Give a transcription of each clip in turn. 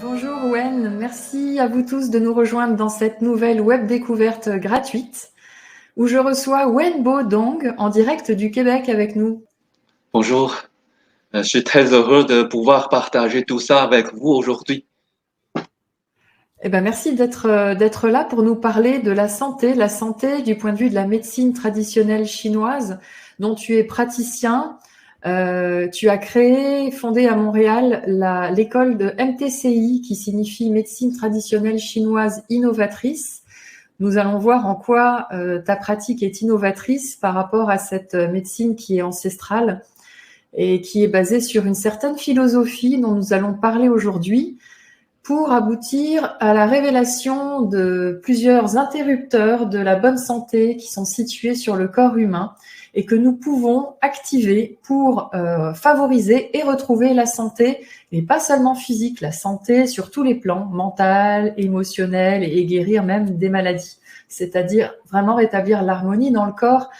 Bonjour Wen, merci à vous tous de nous rejoindre dans cette nouvelle web découverte gratuite où je reçois Wen Bo Dong en direct du Québec avec nous. Bonjour, je suis très heureux de pouvoir partager tout ça avec vous aujourd'hui. Merci d'être là pour nous parler de la santé du point de vue de la médecine traditionnelle chinoise dont tu es praticien. Tu as fondé à Montréal l'école de MTCI qui signifie médecine traditionnelle chinoise innovatrice. Nous allons voir en quoi ta pratique est innovatrice par rapport à cette médecine qui est ancestrale et qui est basée sur une certaine philosophie dont nous allons parler aujourd'hui pour aboutir à la révélation de plusieurs interrupteurs de la bonne santé qui sont situés sur le corps humain et que nous pouvons activer pour favoriser et retrouver la santé, et pas seulement physique, la santé sur tous les plans, mental, émotionnel, et guérir même des maladies, c'est-à-dire vraiment rétablir l'harmonie dans le corps.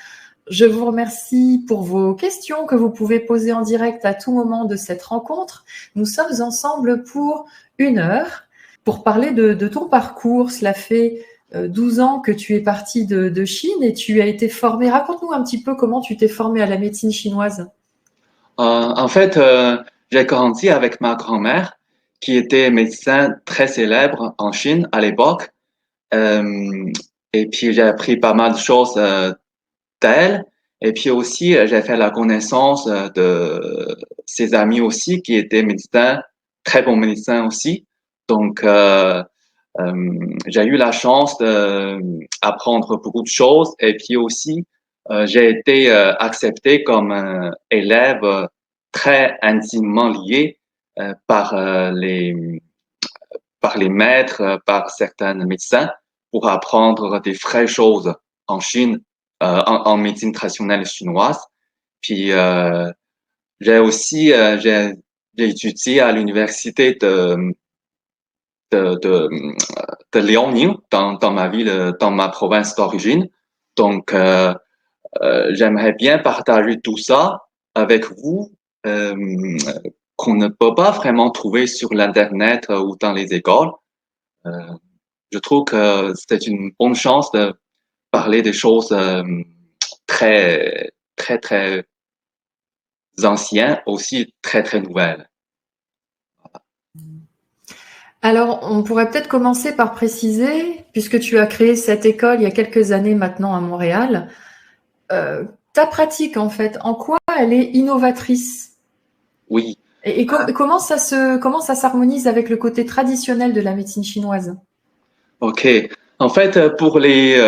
Je vous remercie pour vos questions que vous pouvez poser en direct à tout moment de cette rencontre. Nous sommes ensemble pour 1 heure pour parler de ton parcours. Cela fait 12 ans que tu es parti de Chine et tu as été formé. Raconte-nous un petit peu comment tu t'es formé à la médecine chinoise. En fait, j'ai grandi avec ma grand-mère qui était médecin très célèbre en Chine à l'époque. Euh, et puis j'ai appris pas mal de choses d'elle. Et puis aussi, j'ai fait la connaissance de ses amis aussi qui étaient médecins, très bons médecins aussi. Donc, j'ai eu la chance d'apprendre beaucoup de choses et puis aussi j'ai été accepté comme un élève très intimement lié par les maîtres, par certains médecins pour apprendre des vraies choses en Chine, en médecine traditionnelle chinoise. Puis j'ai aussi j'ai étudié à l'université de Liaoning dans ma ville, dans ma province d'origine. Donc, j'aimerais bien partager tout ça avec vous, euh, qu'on ne peut pas vraiment trouver sur l'Internet ou dans les écoles. Euh, je trouve que c'est une bonne chance de parler des choses très, très, très anciennes, aussi très, très nouvelles. Alors, on pourrait peut-être commencer par préciser, puisque tu as créé cette école il y a quelques années maintenant à Montréal, ta pratique en fait, en quoi elle est innovatrice? Oui. Et comment ça s'harmonise avec le côté traditionnel de la médecine chinoise? OK. En fait, pour les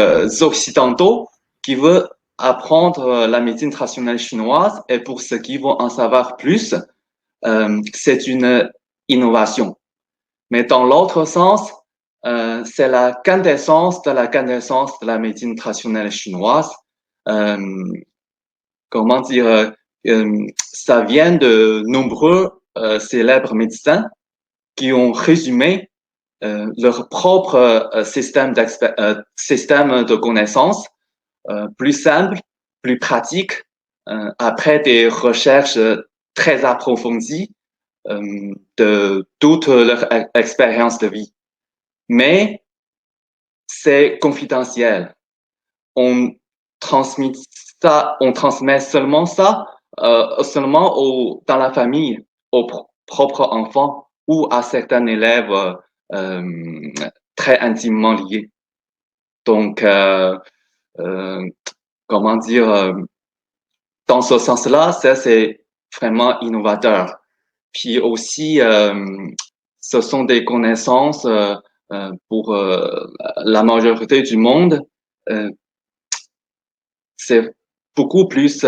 Occidentaux qui veulent apprendre la médecine traditionnelle chinoise et pour ceux qui vont en savoir plus, c'est une innovation. Mais dans l'autre sens, c'est la quintessence de la médecine traditionnelle chinoise. Euh, comment dire, ça vient de nombreux célèbres médecins qui ont résumé leur propre système de connaissances plus simple, plus pratique, après des recherches très approfondies de toute leur expérience de vie. Mais c'est confidentiel. On transmet on transmet seulement ça, seulement dans la famille, aux propres enfants ou à certains élèves euh, très intimement liés. Donc, euh, comment dire, dans ce sens-là, ça c'est vraiment innovateur. Puis aussi, ce sont des connaissances pour la majorité du monde. Euh, c'est beaucoup plus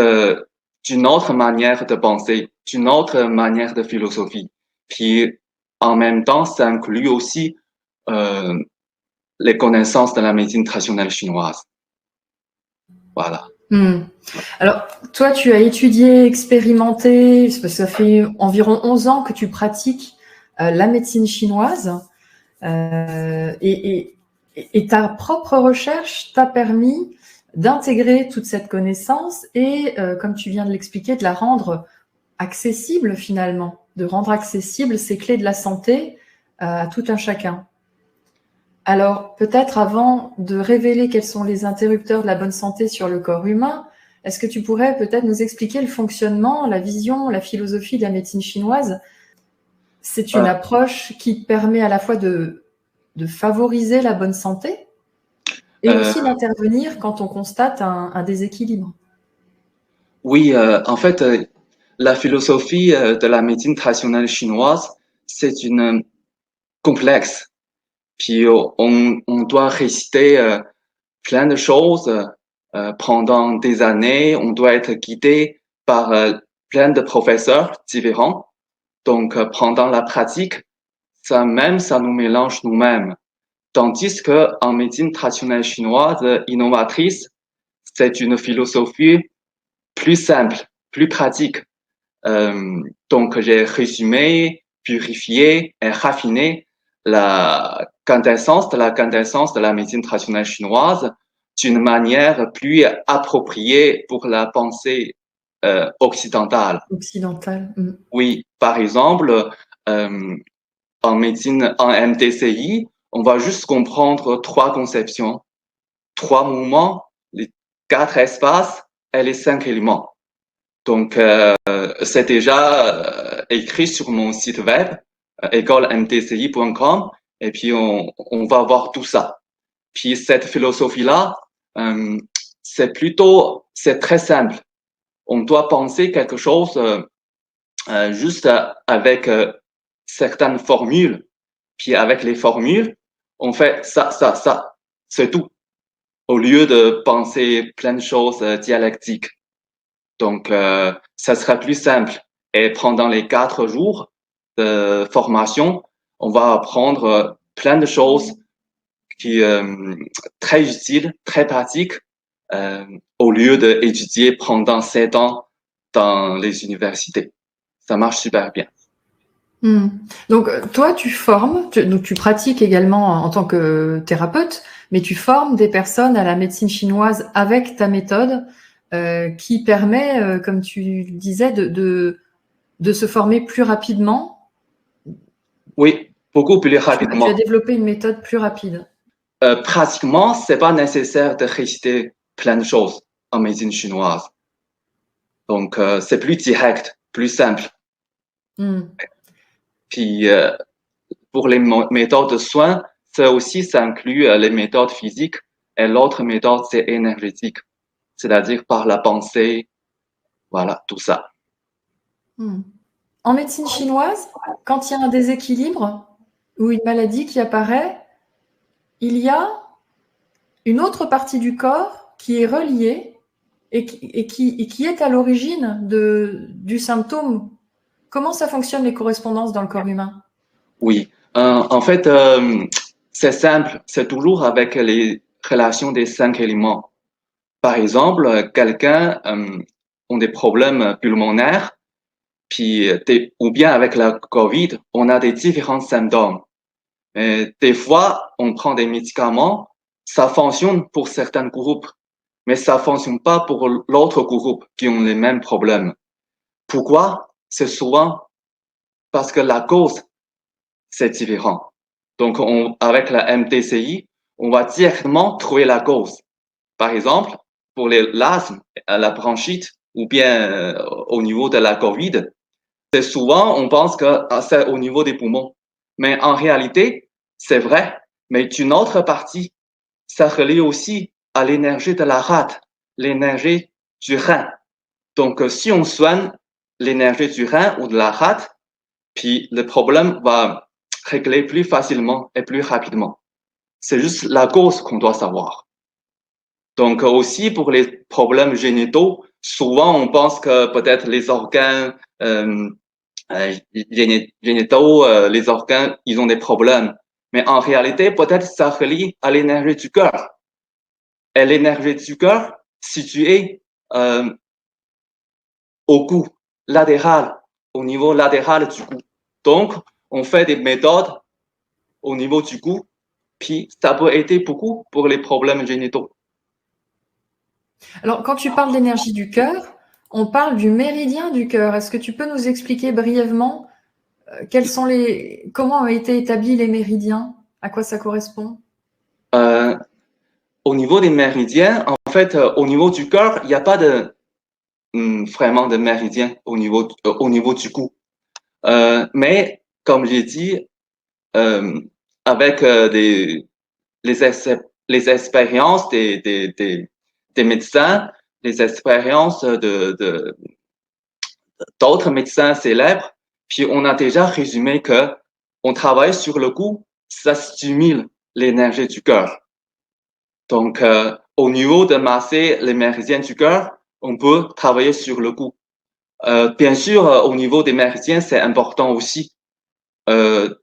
d'une autre manière de penser, d'une autre manière de philosophie. Puis en même temps, ça inclut aussi euh, les connaissances de la médecine traditionnelle chinoise. Voilà. Hmm. Alors, toi, tu as étudié, expérimenté, parce que ça fait environ 11 ans que tu pratiques la médecine chinoise, et ta propre recherche t'a permis d'intégrer toute cette connaissance et, comme tu viens de l'expliquer, de la rendre accessible finalement, de rendre accessible ces clés de la santé à tout un chacun. Alors, peut-être avant de révéler quels sont les interrupteurs de la bonne santé sur le corps humain, est-ce que tu pourrais peut-être nous expliquer le fonctionnement, la vision, la philosophie de la médecine chinoise? C'est une approche qui permet à la fois de favoriser la bonne santé et aussi d'intervenir quand on constate un déséquilibre. Oui, en fait, la philosophie de la médecine traditionnelle chinoise, c'est une complexe. Puis on doit réciter plein de choses pendant des années. On doit être guidé par plein de professeurs différents. Donc pendant la pratique, ça nous mélange nous-mêmes. Tandis que en médecine traditionnelle chinoise innovatrice, c'est une philosophie plus simple, plus pratique. Donc j'ai résumé, purifié et raffiné la quintessence de la médecine traditionnelle chinoise d'une manière plus appropriée pour la pensée occidentale. Occidentale. Oui, par exemple, euh, en médecine, en MTCI, on va juste comprendre trois conceptions, trois mouvements, les quatre espaces et les cinq éléments. Donc, c'est déjà écrit sur mon site web, écolemtci.com, et puis on va voir tout ça. Puis cette philosophie-là, euh, c'est très simple. On doit penser quelque chose juste avec certaines formules. Puis avec les formules, on fait ça. C'est tout. Au lieu de penser plein de choses dialectiques. Donc, ça sera plus simple. Et pendant les 4 jours de formation, on va apprendre plein de choses qui très utiles, très pratiques, au lieu d'étudier pendant 7 ans dans les universités. Ça marche super bien. Donc, toi, tu formes, donc tu pratiques également en tant que thérapeute, mais tu formes des personnes à la médecine chinoise avec ta méthode qui permet, comme tu le disais, de se former plus rapidement. Oui, beaucoup plus Tu as rapidement. développé une méthode plus rapide. Pratiquement, c'est pas nécessaire de réciter plein de choses en médecine chinoise. Donc, c'est plus direct, plus simple. Mm. Puis, pour les méthodes de soins, ça inclut les méthodes physiques et l'autre méthode, c'est énergétique, c'est-à-dire par la pensée, voilà, tout ça. Mm. En médecine chinoise, quand il y a un déséquilibre ou une maladie qui apparaît, il y a une autre partie du corps qui est reliée et qui est à l'origine du symptôme. Comment ça fonctionne les correspondances dans le corps humain? Oui, en fait, c'est simple, c'est toujours avec les relations des cinq éléments. Par exemple, quelqu'un a des problèmes pulmonaires, puis ou bien avec la COVID, on a des différents symptômes. Et des fois, on prend des médicaments, ça fonctionne pour certains groupes, mais ça fonctionne pas pour l'autre groupe qui ont les mêmes problèmes. Pourquoi? C'est souvent parce que la cause, c'est différent. Donc, avec la MTCI, on va directement trouver la cause. Par exemple, pour l'asthme, la bronchite, ou bien au niveau de la COVID, c'est souvent, on pense que c'est au niveau des poumons. Mais en réalité, c'est vrai, mais d'une autre partie, ça relie aussi à l'énergie de la rate, l'énergie du rein. Donc, si on soigne l'énergie du rein ou de la rate, puis le problème va régler plus facilement et plus rapidement. C'est juste la cause qu'on doit savoir. Donc, aussi pour les problèmes génitaux, souvent on pense que peut-être les organes génitaux, les organes, ils ont des problèmes. Mais en réalité, peut-être ça relie à l'énergie du cœur. Et l'énergie du cœur située euh, au cou, latéral, au niveau latéral du cou. Donc, on fait des méthodes au niveau du cou, puis ça peut aider beaucoup pour les problèmes génitaux. Alors, quand tu parles d'énergie du cœur, on parle du méridien du cœur. Est-ce que tu peux nous expliquer brièvement comment ont été établis les méridiens? À quoi ça correspond? Euh, Au niveau des méridiens, en fait, au niveau du cœur, il n'y a pas de vraiment de méridien au niveau du cou. Mais comme j'ai dit, euh, avec les expériences des médecins, les expériences d'autres médecins célèbres, puis on a déjà résumé que on travaille sur le cou, ça stimule l'énergie du cœur. Donc, au niveau de masser les méridiens du cœur, on peut travailler sur le cou. Bien sûr, au niveau des méridiens, c'est important aussi. Euh,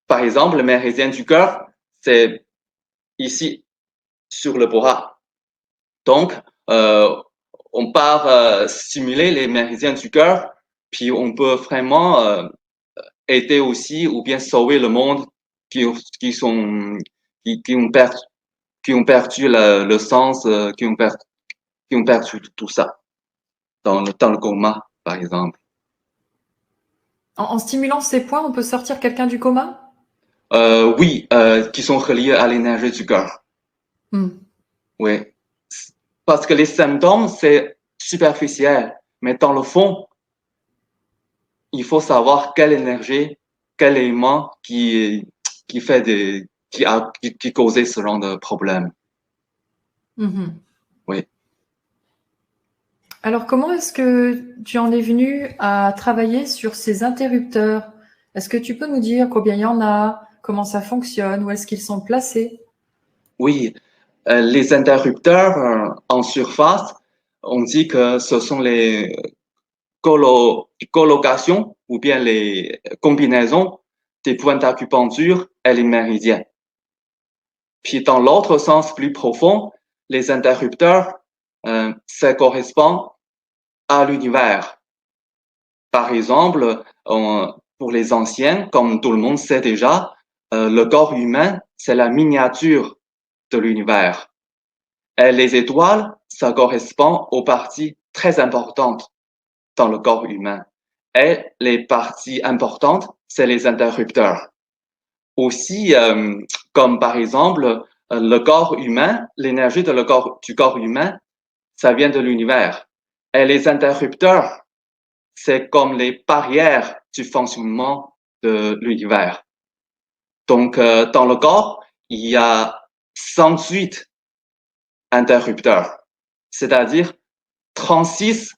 Par exemple, le méridien du cœur, c'est ici, sur le bras. Donc, euh, on part stimuler les méridiens du cœur, puis on peut vraiment aider aussi ou bien sauver le monde qui, qui sont qui ont perdu le sens, qui ont perdu tout ça dans le coma, par exemple. En stimulant ces points, on peut sortir quelqu'un du coma? Oui, qui sont reliés à l'énergie du cœur. Hmm. Oui. Parce que les symptômes, c'est superficiel. Mais dans le fond, il faut savoir quelle énergie, quel élément qui fait qui causait ce genre de problème. Mhm. Oui. Alors, comment est-ce que tu en es venu à travailler sur ces interrupteurs? Est-ce que tu peux nous dire combien il y en a, comment ça fonctionne, où est-ce qu'ils sont placés? Oui. Les interrupteurs en surface, on dit que ce sont les colocations ou bien les combinaisons des points d'acupuncture et les méridiens. Puis dans l'autre sens plus profond, les interrupteurs, ça correspond à l'univers. Par exemple, pour les anciens, comme tout le monde sait déjà, le corps humain, c'est la miniature de l'univers. Et les étoiles, ça correspond aux parties très importantes dans le corps humain. Et les parties importantes, c'est les interrupteurs. Aussi, comme par exemple, le corps humain, l'énergie du corps humain, ça vient de l'univers. Et les interrupteurs, c'est comme les barrières du fonctionnement de l'univers. Donc, dans le corps, il y a 108 interrupteurs, c'est-à-dire 36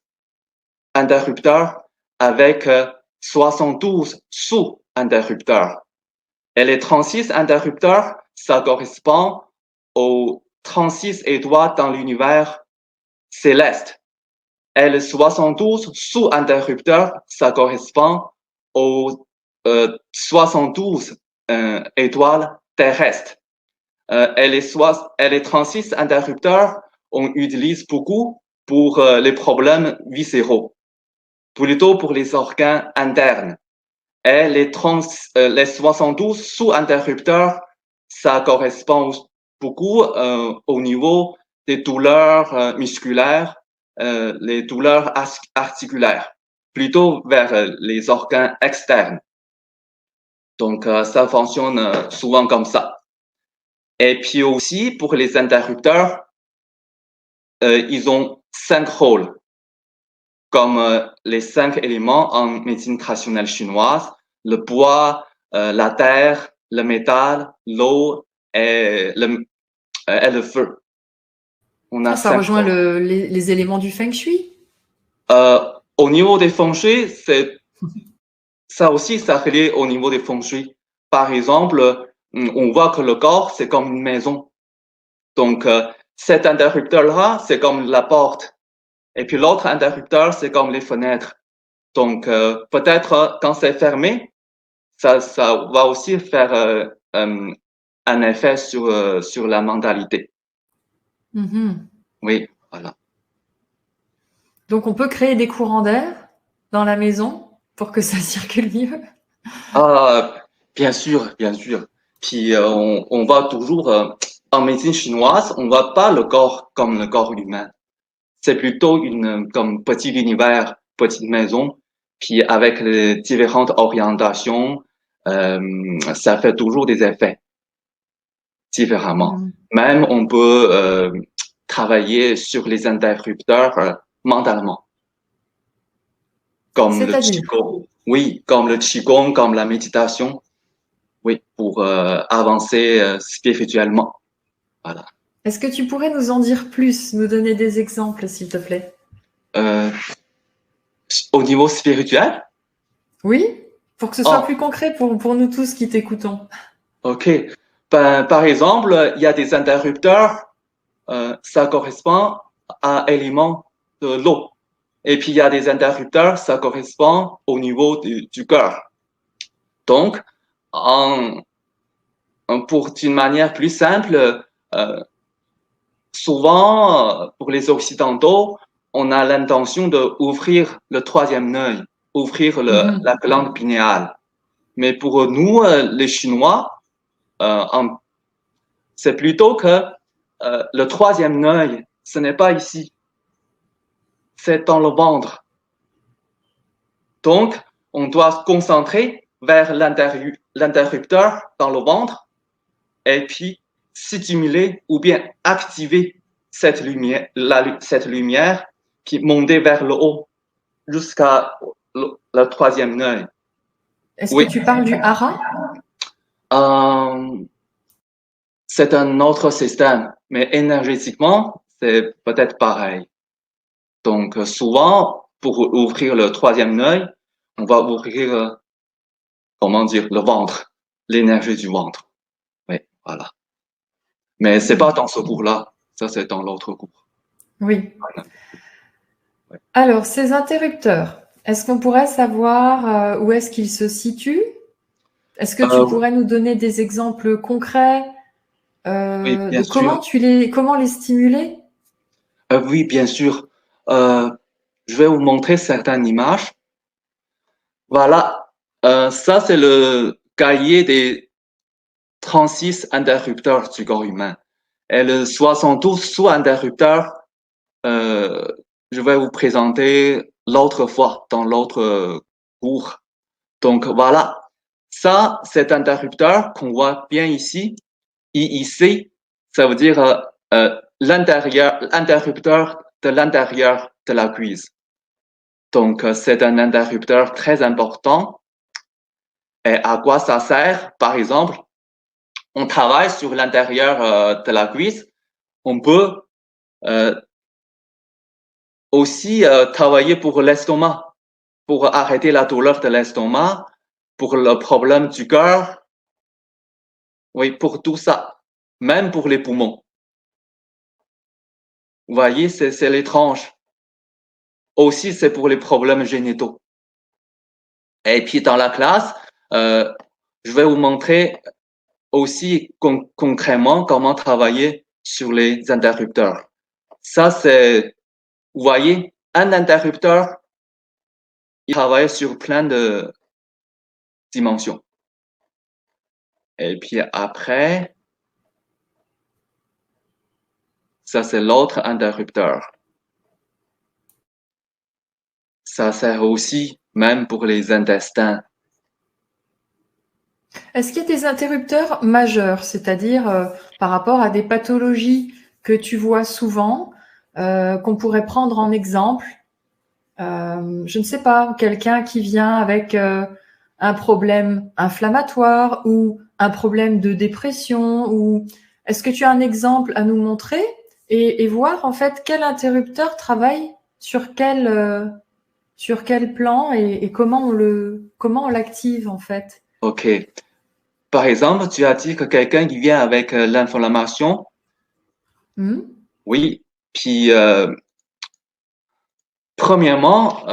interrupteurs avec 72 sous-interrupteurs. Et les 36 interrupteurs, ça correspond aux 36 étoiles dans l'univers céleste. Et les 72 sous-interrupteurs, ça correspond aux 72 étoiles terrestres. Et les 36 interrupteurs, on utilise beaucoup pour les problèmes viscéraux, plutôt pour les organes internes. Et les 72 sous-interrupteurs, ça correspond beaucoup au niveau des douleurs musculaires, les douleurs articulaires, plutôt vers les organes externes. Donc, ça fonctionne souvent comme ça. Et puis aussi, pour les interrupteurs, ils ont 5 rôles, comme les 5 éléments en médecine traditionnelle chinoise, le bois, la terre, le métal, l'eau et le feu. On a Ah, ça 5 rejoint rôles. les éléments du feng shui? Euh, Au niveau des feng shui, ça aussi, ça relié au niveau des feng shui. Par exemple, on voit que le corps, c'est comme une maison. Donc, cet interrupteur-là, c'est comme la porte. Et puis l'autre interrupteur, c'est comme les fenêtres. Donc, peut-être quand c'est fermé, ça va aussi faire un effet sur la mentalité. Mhm. Oui, voilà. Donc, on peut créer des courants d'air dans la maison pour que ça circule mieux. Ah, bien sûr, bien sûr. Puis on voit toujours en médecine chinoise, on voit pas le corps comme le corps humain. C'est plutôt une comme petit univers, petite maison. Puis avec les différentes orientations, ça fait toujours des effets différemment. Mhm. Même on peut travailler sur les interrupteurs mentalement, comme le C'est-à-dire, Qigong. Oui, comme le Qigong, comme la méditation. Oui, pour avancer spirituellement. Voilà. est-ce que tu pourrais nous en dire plus, nous donner des exemples, s'il te plaît? Euh, Au niveau spirituel, Oui, pour que ce soit plus oh, concret pour nous tous qui t'écoutons. ok. Ben, par exemple, il y a des interrupteurs, ça correspond à l'élément de l'eau. Et puis il y a des interrupteurs, ça correspond au niveau du cœur. Donc, en, pour d'une manière plus simple, euh, souvent pour les occidentaux, on a l'intention de ouvrir le troisième œil, ouvrir Mhm. la glande pinéale. Mais pour nous, les Chinois, en c'est plutôt que le troisième œil, ce n'est pas ici, c'est dans le ventre. Donc, on doit se concentrer vers l'interrupteur dans le ventre et puis stimuler ou bien activer cette lumière qui monte vers le haut jusqu'à le troisième œil. Est-ce que Oui, tu parles du hara? euh, c'est un autre système, mais énergétiquement, c'est peut-être pareil. Donc, souvent, pour ouvrir le troisième œil, on va ouvrir, comment dire, le ventre, l'énergie du ventre. Oui, voilà. Mais c'est pas dans ce cours-là. Ça, c'est dans l'autre cours. Oui. Ouais. Alors, ces interrupteurs, est-ce qu'on pourrait savoir où est-ce qu'ils se situent? Est-ce que tu Euh, pourrais nous donner des exemples concrets oui, de bien sûr. comment les stimuler? Oui, bien sûr. Euh, je vais vous montrer certaines images. Voilà. Ça, c'est le cahier des 36 interrupteurs du corps humain. Et le 72 sous-interrupteurs, euh, je vais vous présenter l'autre fois dans l'autre cours. Donc voilà, ça, cet interrupteur qu'on voit bien ici, IIC, ça veut dire l'interrupteur de l'intérieur de la cuisse. Donc c'est un interrupteur très important. Et à quoi ça sert? Par exemple, on travaille sur l'intérieur de la cuisse, on peut euh, aussi travailler pour l'estomac, pour arrêter la douleur de l'estomac, pour le problème du cœur, oui, pour tout ça, même pour les poumons. Vous voyez, c'est l'étrange. Aussi, c'est pour les problèmes génitaux. Et puis dans la classe, euh, je vais vous montrer aussi concrètement comment travailler sur les interrupteurs. Ça, c'est, vous voyez, un interrupteur, il travaille sur plein de dimensions. Et puis après, ça, c'est l'autre interrupteur. Ça sert aussi même pour les intestins. Est-ce qu'il y a des interrupteurs majeurs, c'est-à-dire par rapport à des pathologies que tu vois souvent, qu'on pourrait prendre en exemple? Je ne sais pas, quelqu'un qui vient avec un problème inflammatoire ou un problème de dépression, ou est-ce que tu as un exemple à nous montrer et voir en fait quel interrupteur travaille sur quel plan et comment on l'active en fait. OK. Par exemple, tu as dit que quelqu'un qui vient avec l'inflammation, Hmm. oui. Puis, premièrement,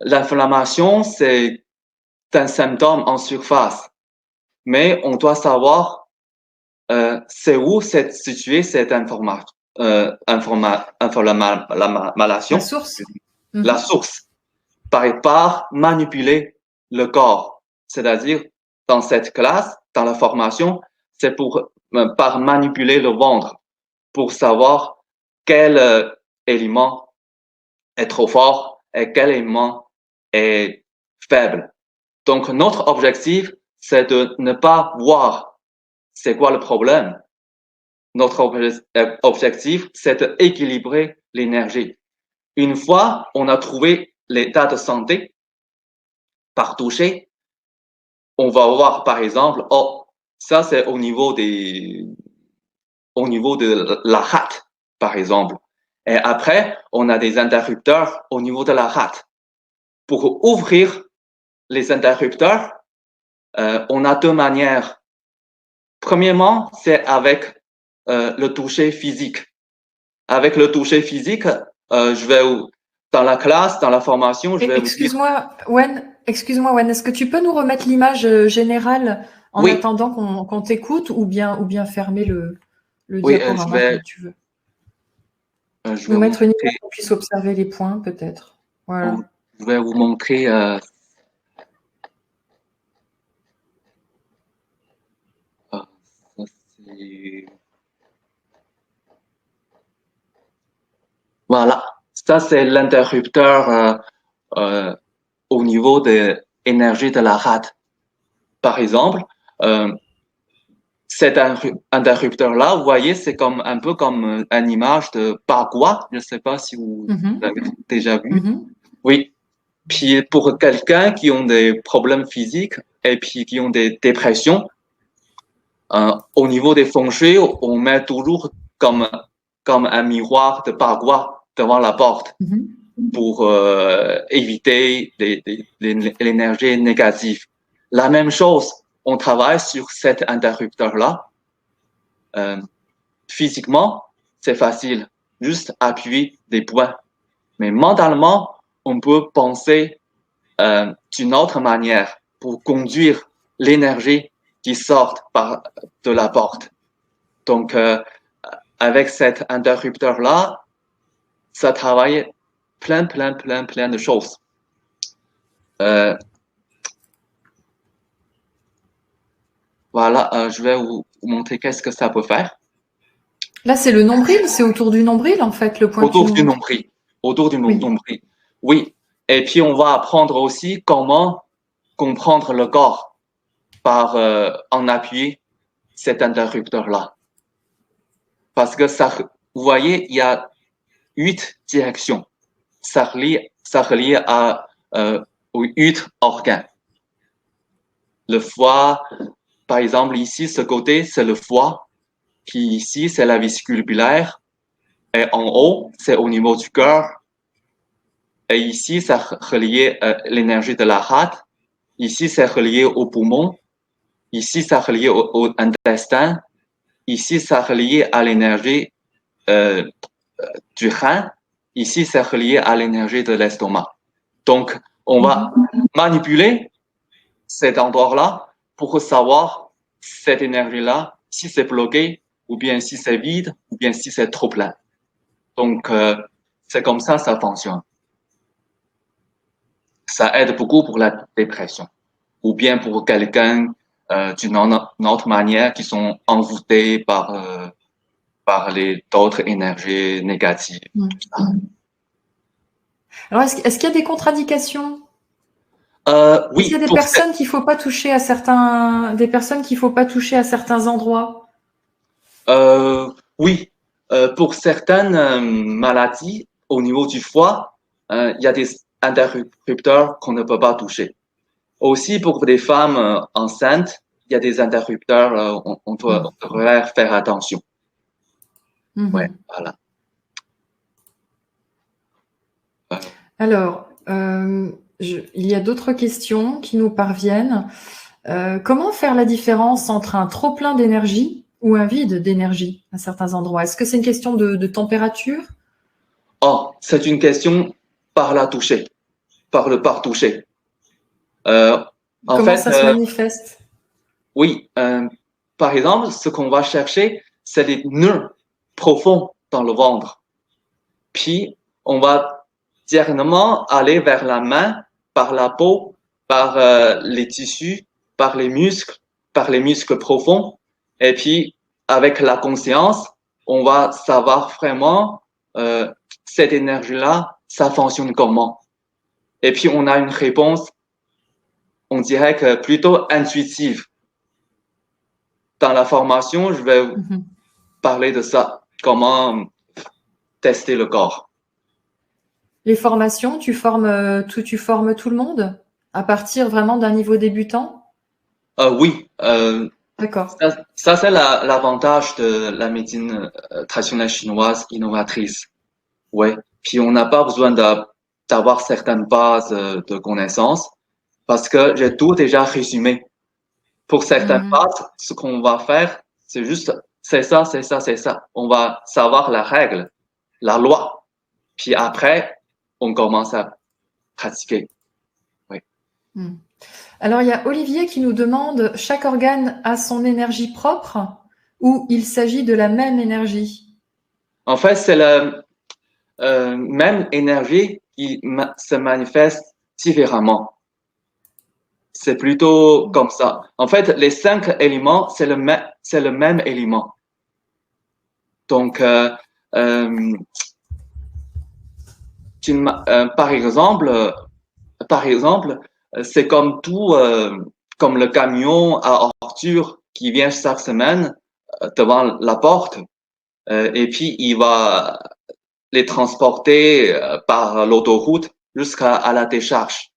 l'inflammation, c'est un symptôme en surface, mais on doit savoir c'est où s'est située cette La inflammation, source. la Mhm. source, par manipuler le corps. C'est-à-dire, dans cette classe, dans la formation, c'est pour par manipuler le ventre, pour savoir quel élément est trop fort et quel élément est faible. Donc, notre objectif, c'est de ne pas voir c'est quoi le problème. Notre objectif, c'est d'équilibrer l'énergie. Une fois on a trouvé l'état de santé par toucher, on va voir par exemple, oh, ça c'est au niveau de la rate, par exemple. Et après, on a des interrupteurs au niveau de la rate. Pour ouvrir les interrupteurs, on a deux manières. Premièrement, c'est avec le toucher physique. Avec le toucher physique, je vais dans la classe, dans la formation, je vais vous dire. Excuse-moi, Wen, est-ce que tu peux nous remettre l'image générale en Oui, attendant qu'on t'écoute ou bien fermer le oui, diaporama comme tu veux? je vais Nous vous mettre une image montrer. qu'on puisse observer les points, peut-être. Voilà. Je vais vous montrer. Ça, c'est- Voilà, ça c'est l'interrupteur euh, au niveau de l'énergie de la rate. Par exemple, euh, cet interrupteur-là, vous voyez, c'est comme un peu comme une image de paroi. Je ne sais pas si vous Mhm. l'avez déjà vu. Mhm. Oui. Puis pour quelqu'un qui ont des problèmes physiques et puis qui ont des dépressions, au niveau des feng shui, on met toujours comme un miroir de paroi devant la porte Mhm. pour éviter l'énergie négative. La même chose, on travaille sur cet interrupteur-là. Euh, Physiquement, c'est facile, juste appuyer des points. Mais mentalement, on peut penser d'une autre manière pour conduire l'énergie qui sort de la porte. Donc, avec cet interrupteur-là, ça travaille plein de choses. Euh, voilà, je vais vous montrer qu'est-ce que ça peut faire. Là, c'est le nombril, c'est autour du nombril, en fait, le point que tu Autour nous du montres. nombril. Autour du Oui. nombril. Oui. Et puis, on va apprendre aussi comment comprendre le corps en appuyer cet interrupteur-là. Parce que ça, vous voyez, il y a 8 directions. Ça relie aux 8 organes. Le foie, par exemple, ici, ce côté, c'est le foie. Puis ici, c'est la vésicule biliaire. Et en haut, c'est au niveau du cœur. Et ici, ça relié l'énergie de la rate. Ici, c'est relié au poumon. Ici, ça relié au intestin. Ici, ça relié à l'énergie euh, du rein. Ici, c'est relié à l'énergie de l'estomac. Donc, on va manipuler cet endroit-là pour savoir cette énergie-là, si c'est bloqué, ou bien si c'est vide, ou bien si c'est trop plein. Donc, c'est comme ça fonctionne. Ça aide beaucoup pour la dépression, ou bien pour quelqu'un d'une autre manière qui sont envoûtés par les d'autres énergies négatives. Alors, est-ce qu'il y a des contre-indications? Est-ce qu'il Oui, y a des personnes qu'il faut pas toucher à des personnes qu'il faut pas toucher à certains endroits? oui, pour certaines maladies au niveau du foie, il y a des interrupteurs qu'on ne peut pas toucher. Aussi pour des femmes enceintes, il y a des interrupteurs, on devrait faire attention. Ouais, Mhm. voilà. Euh, Alors, il y a d'autres questions qui nous parviennent. Comment faire la différence entre un trop-plein d'énergie ou un vide d'énergie à certains endroits? Est-ce que c'est une question de température? Oh, c'est une question par la toucher, par toucher. En Comment fait, ça se manifeste? oui, par exemple, ce qu'on va chercher, c'est les nœuds profonds dans le ventre. Puis, on va directement aller vers la main, par la peau, par les tissus, par les muscles profonds. Et puis, avec la conscience, on va savoir vraiment cette énergie-là, ça fonctionne comment. Et puis, on a une réponse, on dirait que plutôt intuitive. Dans la formation, je vais Mhm. parler de ça, comment tester le corps. Les formations, tu formes tout le monde à partir vraiment d'un niveau débutant? Oui, D'accord. ça c'est l'avantage de la médecine traditionnelle chinoise innovatrice. Ouais. Puis on n'a pas besoin d'avoir certaines bases de connaissances parce que j'ai tout déjà résumé. Pour certaines Mhm. bases, ce qu'on va faire, c'est juste, c'est ça, c'est ça, c'est ça. On va savoir la règle, la loi. Puis après, on commence à pratiquer. Oui. Mhm. Alors, il y a Olivier qui nous demande, chaque organe a son énergie propre ou il s'agit de la même énergie? En fait, c'est la même énergie qui se manifeste différemment. C'est plutôt comme ça. En fait, les 5 éléments, c'est le même élément. Donc, euh, par exemple, c'est comme tout, comme le camion à ordures qui vient chaque semaine devant la porte, et puis il va les transporter par l'autoroute jusqu'à la décharge.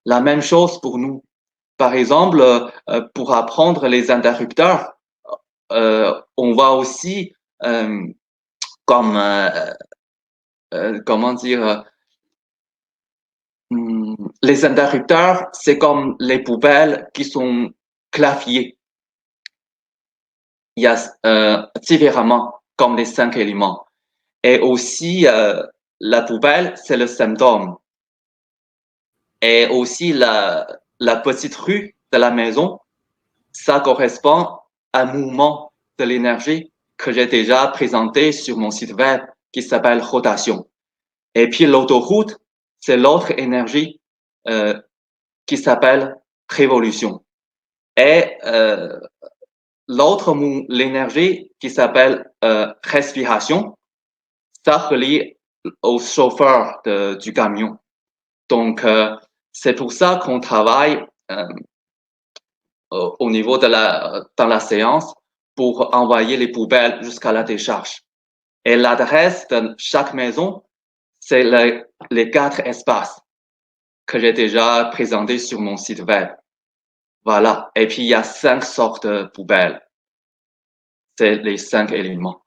La même chose pour nous. Par exemple, pour apprendre les interrupteurs, on va aussi, euh, comme, comment dire, les interrupteurs, c'est comme les poubelles qui sont claviers. Il y a différemment comme les 5 éléments. Et aussi, la poubelle, c'est le symptôme. Et aussi, la petite rue de la maison, ça correspond à un mouvement de l'énergie que j'ai déjà présenté sur mon site web qui s'appelle rotation. Et puis l'autoroute, c'est l'autre énergie qui s'appelle révolution. Et l'énergie qui s'appelle respiration, ça relie au chauffeur du camion. Donc, c'est pour ça qu'on travaille au niveau dans la séance pour envoyer les poubelles jusqu'à la décharge. Et l'adresse de chaque maison, c'est les 4 espaces que j'ai déjà présentés sur mon site web. Voilà. Et puis, il y a 5 sortes de poubelles. C'est les 5 éléments.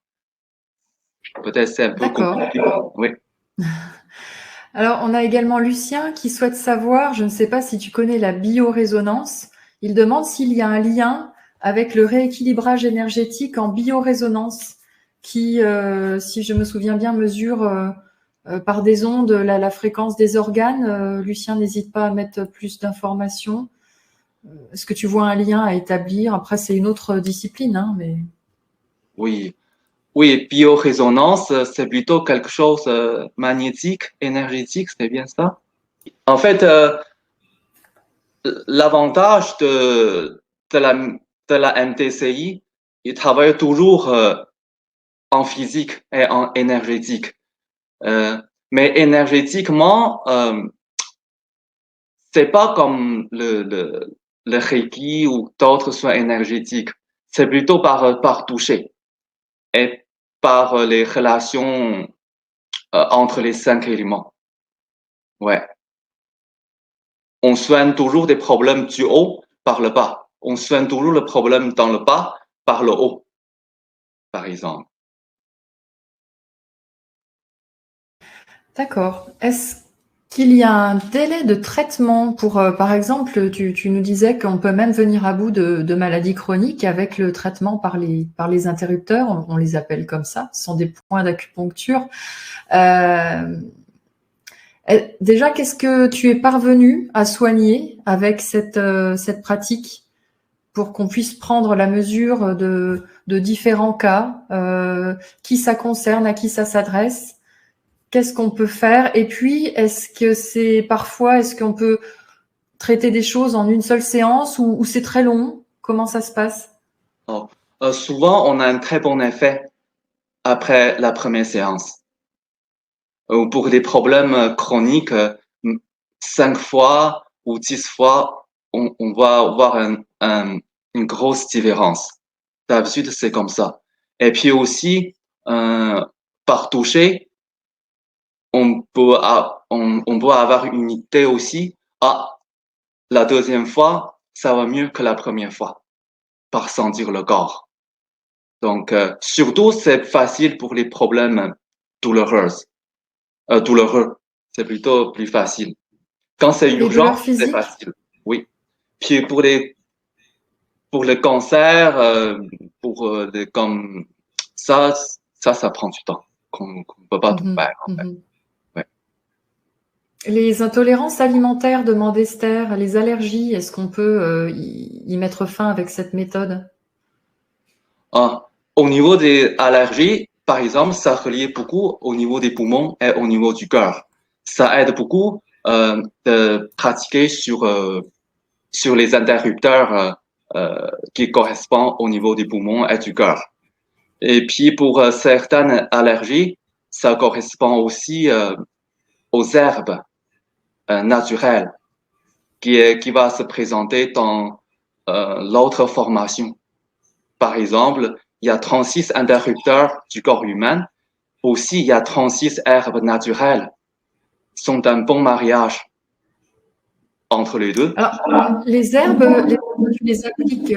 Peut-être c'est un peu D'accord. compliqué. Oui. Alors, on a également Lucien qui souhaite savoir, je ne sais pas si tu connais la biorésonance. Il demande s'il y a un lien avec le rééquilibrage énergétique en biorésonance qui, si je me souviens bien, mesure par des ondes la fréquence des organes. Lucien, n'hésite pas à mettre plus d'informations. Est-ce que tu vois un lien à établir? Après, c'est une autre discipline, hein, mais Oui. Oui, biorésonance, c'est plutôt quelque chose magnétique, énergétique, c'est bien ça? En fait, l'avantage de la MTCI, il travaille toujours en physique et en énergétique. Euh, mais énergétiquement, c'est pas comme le Reiki ou d'autres soins énergétiques. C'est plutôt par toucher et par les relations entre les 5 éléments. Ouais. On soigne toujours des problèmes du haut par le bas. On soigne toujours le problème dans le bas par le haut, par exemple. d'accord. Est-ce qu'il y a un délai de traitement pour, par exemple, tu nous disais qu'on peut même venir à bout de maladies chroniques avec le traitement par les interrupteurs, on les appelle comme ça, ce sont des points d'acupuncture. Euh, Déjà, qu'est-ce que tu es parvenu à soigner avec cette pratique pour qu'on puisse prendre la mesure de différents cas, qui ça concerne, à qui ça s'adresse? Qu'est-ce qu'on peut faire? Et puis, est-ce qu'on peut traiter des choses en une seule séance ou c'est très long? Comment ça se passe? Alors, souvent, on a un très bon effet après la première séance. Pour des problèmes chroniques, 5 fois ou 10 fois, on va avoir une grosse différence. D'habitude, c'est comme ça. Et puis aussi, par toucher, on peut avoir une idée aussi. Ah, la deuxième fois, ça va mieux que la première fois, par sentir le corps. Donc, surtout, c'est facile pour les problèmes douloureux. Douloureux, c'est plutôt plus facile. Quand c'est Les urgent, douleurs c'est physiques? facile. Oui. Puis pour le cancer, comme ça prend du temps. Qu'on peut pas tout Mhm, faire, en fait. mhm. Ouais. Les intolérances alimentaires, demande Esther, les allergies, est-ce qu'on peut y mettre fin avec cette méthode? Ah, au niveau des allergies, par exemple, ça relie beaucoup au niveau des poumons et au niveau du cœur. Ça aide beaucoup de pratiquer sur les interrupteurs qui correspondent au niveau des poumons et du cœur. Et puis pour certaines allergies, ça correspond aussi aux herbes naturelles qui va se présenter dans l'autre formation. Par exemple, il y a 36 interrupteurs du corps humain. Aussi, il y a 36 herbes naturelles. Sont un bon mariage entre les deux. Alors, les herbes, tu les appliques.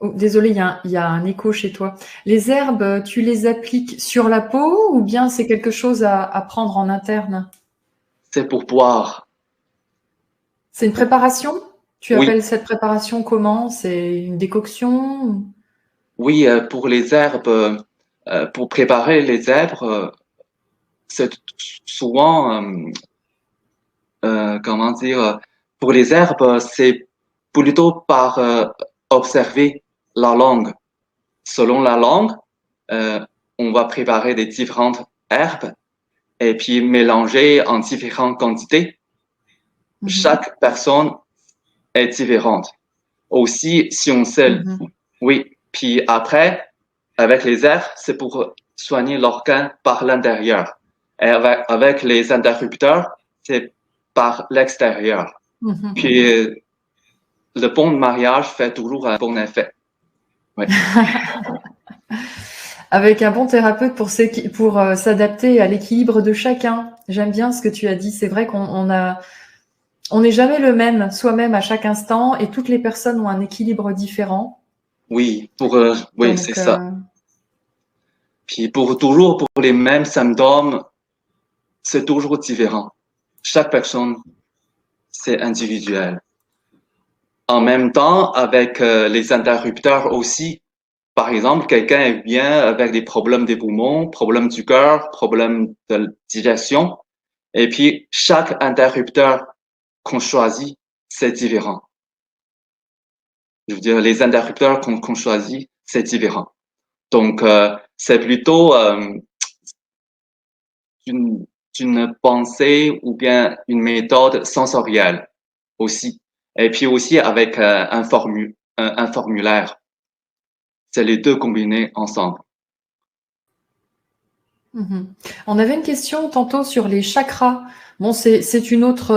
Oh, désolé, il y a un écho chez toi. Les herbes, tu les appliques sur la peau ou bien c'est quelque chose à prendre en interne? C'est pour boire. C'est une préparation? Tu Oui, appelles cette préparation comment? C'est une décoction? oui, pour les herbes, pour préparer les herbes, c'est souvent, comment dire, pour les herbes, c'est plutôt par observer la langue. Selon la langue, euh, on va préparer des différentes herbes et puis mélanger en différentes quantités. Mhm, Chaque personne est différente. Aussi, si on sait, mhm. oui, puis après, avec les herbes, c'est pour soigner l'organe par l'intérieur. Et avec les interrupteurs, c'est par l'extérieur. Mhm. Puis le bon mariage fait toujours un bon effet. Oui, Avec un bon thérapeute pour s'adapter à l'équilibre de chacun. J'aime bien ce que tu as dit. C'est vrai on n'est jamais le même soi-même à chaque instant et toutes les personnes ont un équilibre différent. oui, oui, c'est Donc, ça. Puis pour toujours pour les mêmes symptômes, c'est toujours différent. Chaque personne, c'est individuel. En même temps, avec les interrupteurs aussi, par exemple, quelqu'un est bien avec des problèmes des poumons, problèmes du cœur, problèmes de la digestion, et puis chaque interrupteur qu'on choisit, c'est différent. Je veux dire, les interrupteurs qu'on choisit, c'est différent. Donc, c'est plutôt une, une pensée ou bien une méthode sensorielle aussi. Et puis aussi avec un formulaire. C'est les deux combinés ensemble. mhm. On avait une question tantôt sur les chakras. Bon, c'est une autre,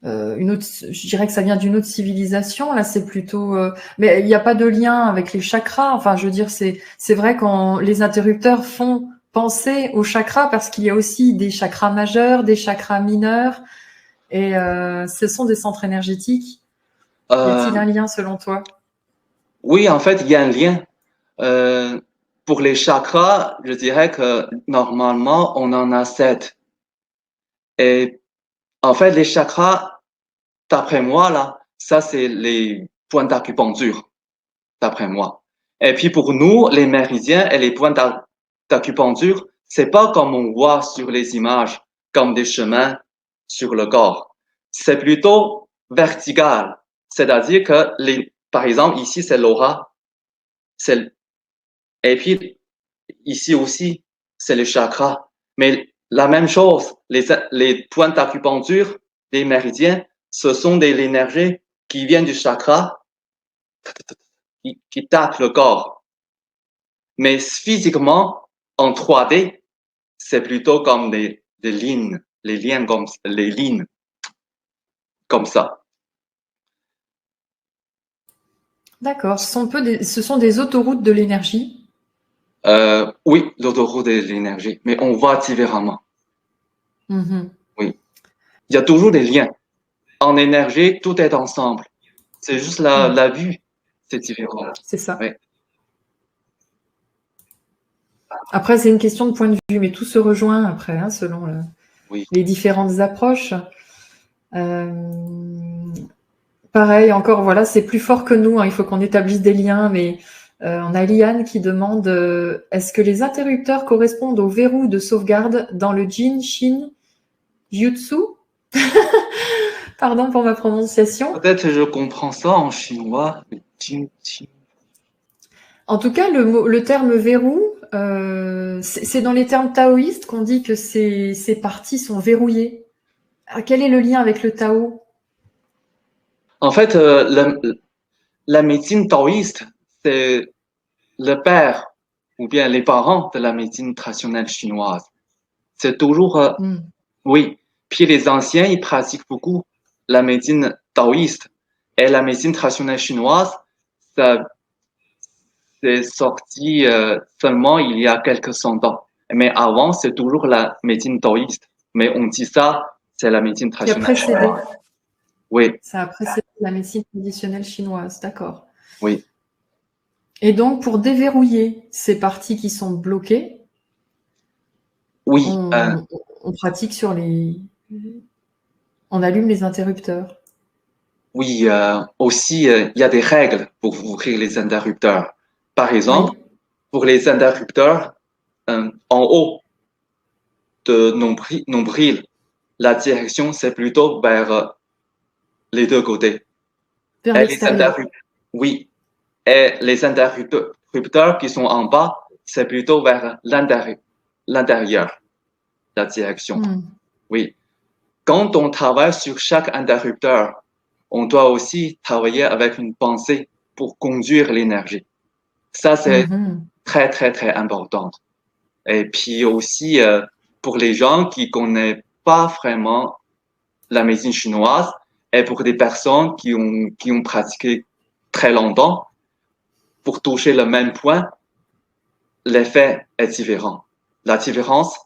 je dirais que ça vient d'une autre civilisation. Là, c'est plutôt, mais il n'y a pas de lien avec les chakras. Enfin, je veux dire, c'est vrai quand les interrupteurs font penser aux chakras parce qu'il y a aussi des chakras majeurs, des chakras mineurs, et ce sont des centres énergétiques. Y Euh, a-t-il un lien selon toi? oui, en fait, il y a un lien. Euh, pour les chakras, je dirais que normalement, on en a 7. Et en fait, les chakras, d'après moi, là, ça, c'est les points d'acupuncture, d'après moi. Et puis pour nous, les méridiens et les points d'acupuncture, c'est pas comme on voit sur les images, comme des chemins sur le corps. C'est plutôt vertical. C'est-à-dire que par exemple, ici, c'est l'aura. Et puis, ici aussi, c'est le chakra. Mais la même chose, les points d'acupuncture, les méridiens, ce sont des énergies qui viennent du chakra, qui tapent le corps. Mais physiquement, en 3D, c'est plutôt comme des lignes, les liens comme les lignes. comme ça. D'accord. Ce sont des autoroutes de l'énergie. Oui, l'autoroute de l'énergie, mais on voit différemment. Mhm. Oui, il y a toujours des liens. En énergie, tout est ensemble. C'est juste Mm. la vue, c'est différent. C'est ça. Oui, Après, c'est une question de point de vue, mais tout se rejoint après, hein, selon oui, les différentes approches. Euh, Pareil, encore, voilà, c'est plus fort que nous, hein, il faut qu'on établisse des liens, mais on a Liane qui demande est-ce que les interrupteurs correspondent aux verrous de sauvegarde dans le Jin Shin Jutsu? Pardon pour ma prononciation. peut-être que je comprends ça en chinois. Jing, jing. En tout cas, le terme verrou, c'est dans les termes taoïstes qu'on dit que ces parties sont verrouillées. Ah, quel est le lien avec le Tao? En fait, la médecine taoïste, c'est le père ou bien les parents de la médecine traditionnelle chinoise. C'est toujours, Hmm. oui. Puis les anciens, ils pratiquent beaucoup la médecine taoïste. Et la médecine traditionnelle chinoise, ça c'est sorti seulement il y a quelques cent ans. Mais avant, c'est toujours la médecine taoïste. Mais on dit ça, c'est la médecine Qui a traditionnelle précédé. chinoise. Oui, Ça a précédé la médecine traditionnelle chinoise, d'accord. oui, Et donc, pour déverrouiller ces parties qui sont bloquées, oui. on pratique sur on allume les interrupteurs. Oui, aussi, il y a des règles pour ouvrir les interrupteurs. Par exemple, Oui. pour les interrupteurs, en haut de nombril, la direction, c'est plutôt vers les deux côtés. Vers Et les l'extérieur. oui, et les interrupteurs qui sont en bas, c'est plutôt vers l'intérieur, la direction. Hmm. Oui. Quand on travaille sur chaque interrupteur, on doit aussi travailler avec une pensée pour conduire l'énergie. Ça, c'est Mhm. très, très, très important. Et puis aussi, pour les gens qui connaissent pas vraiment la médecine chinoise et pour des personnes qui ont pratiqué très longtemps, pour toucher le même point, l'effet est différent. La différence,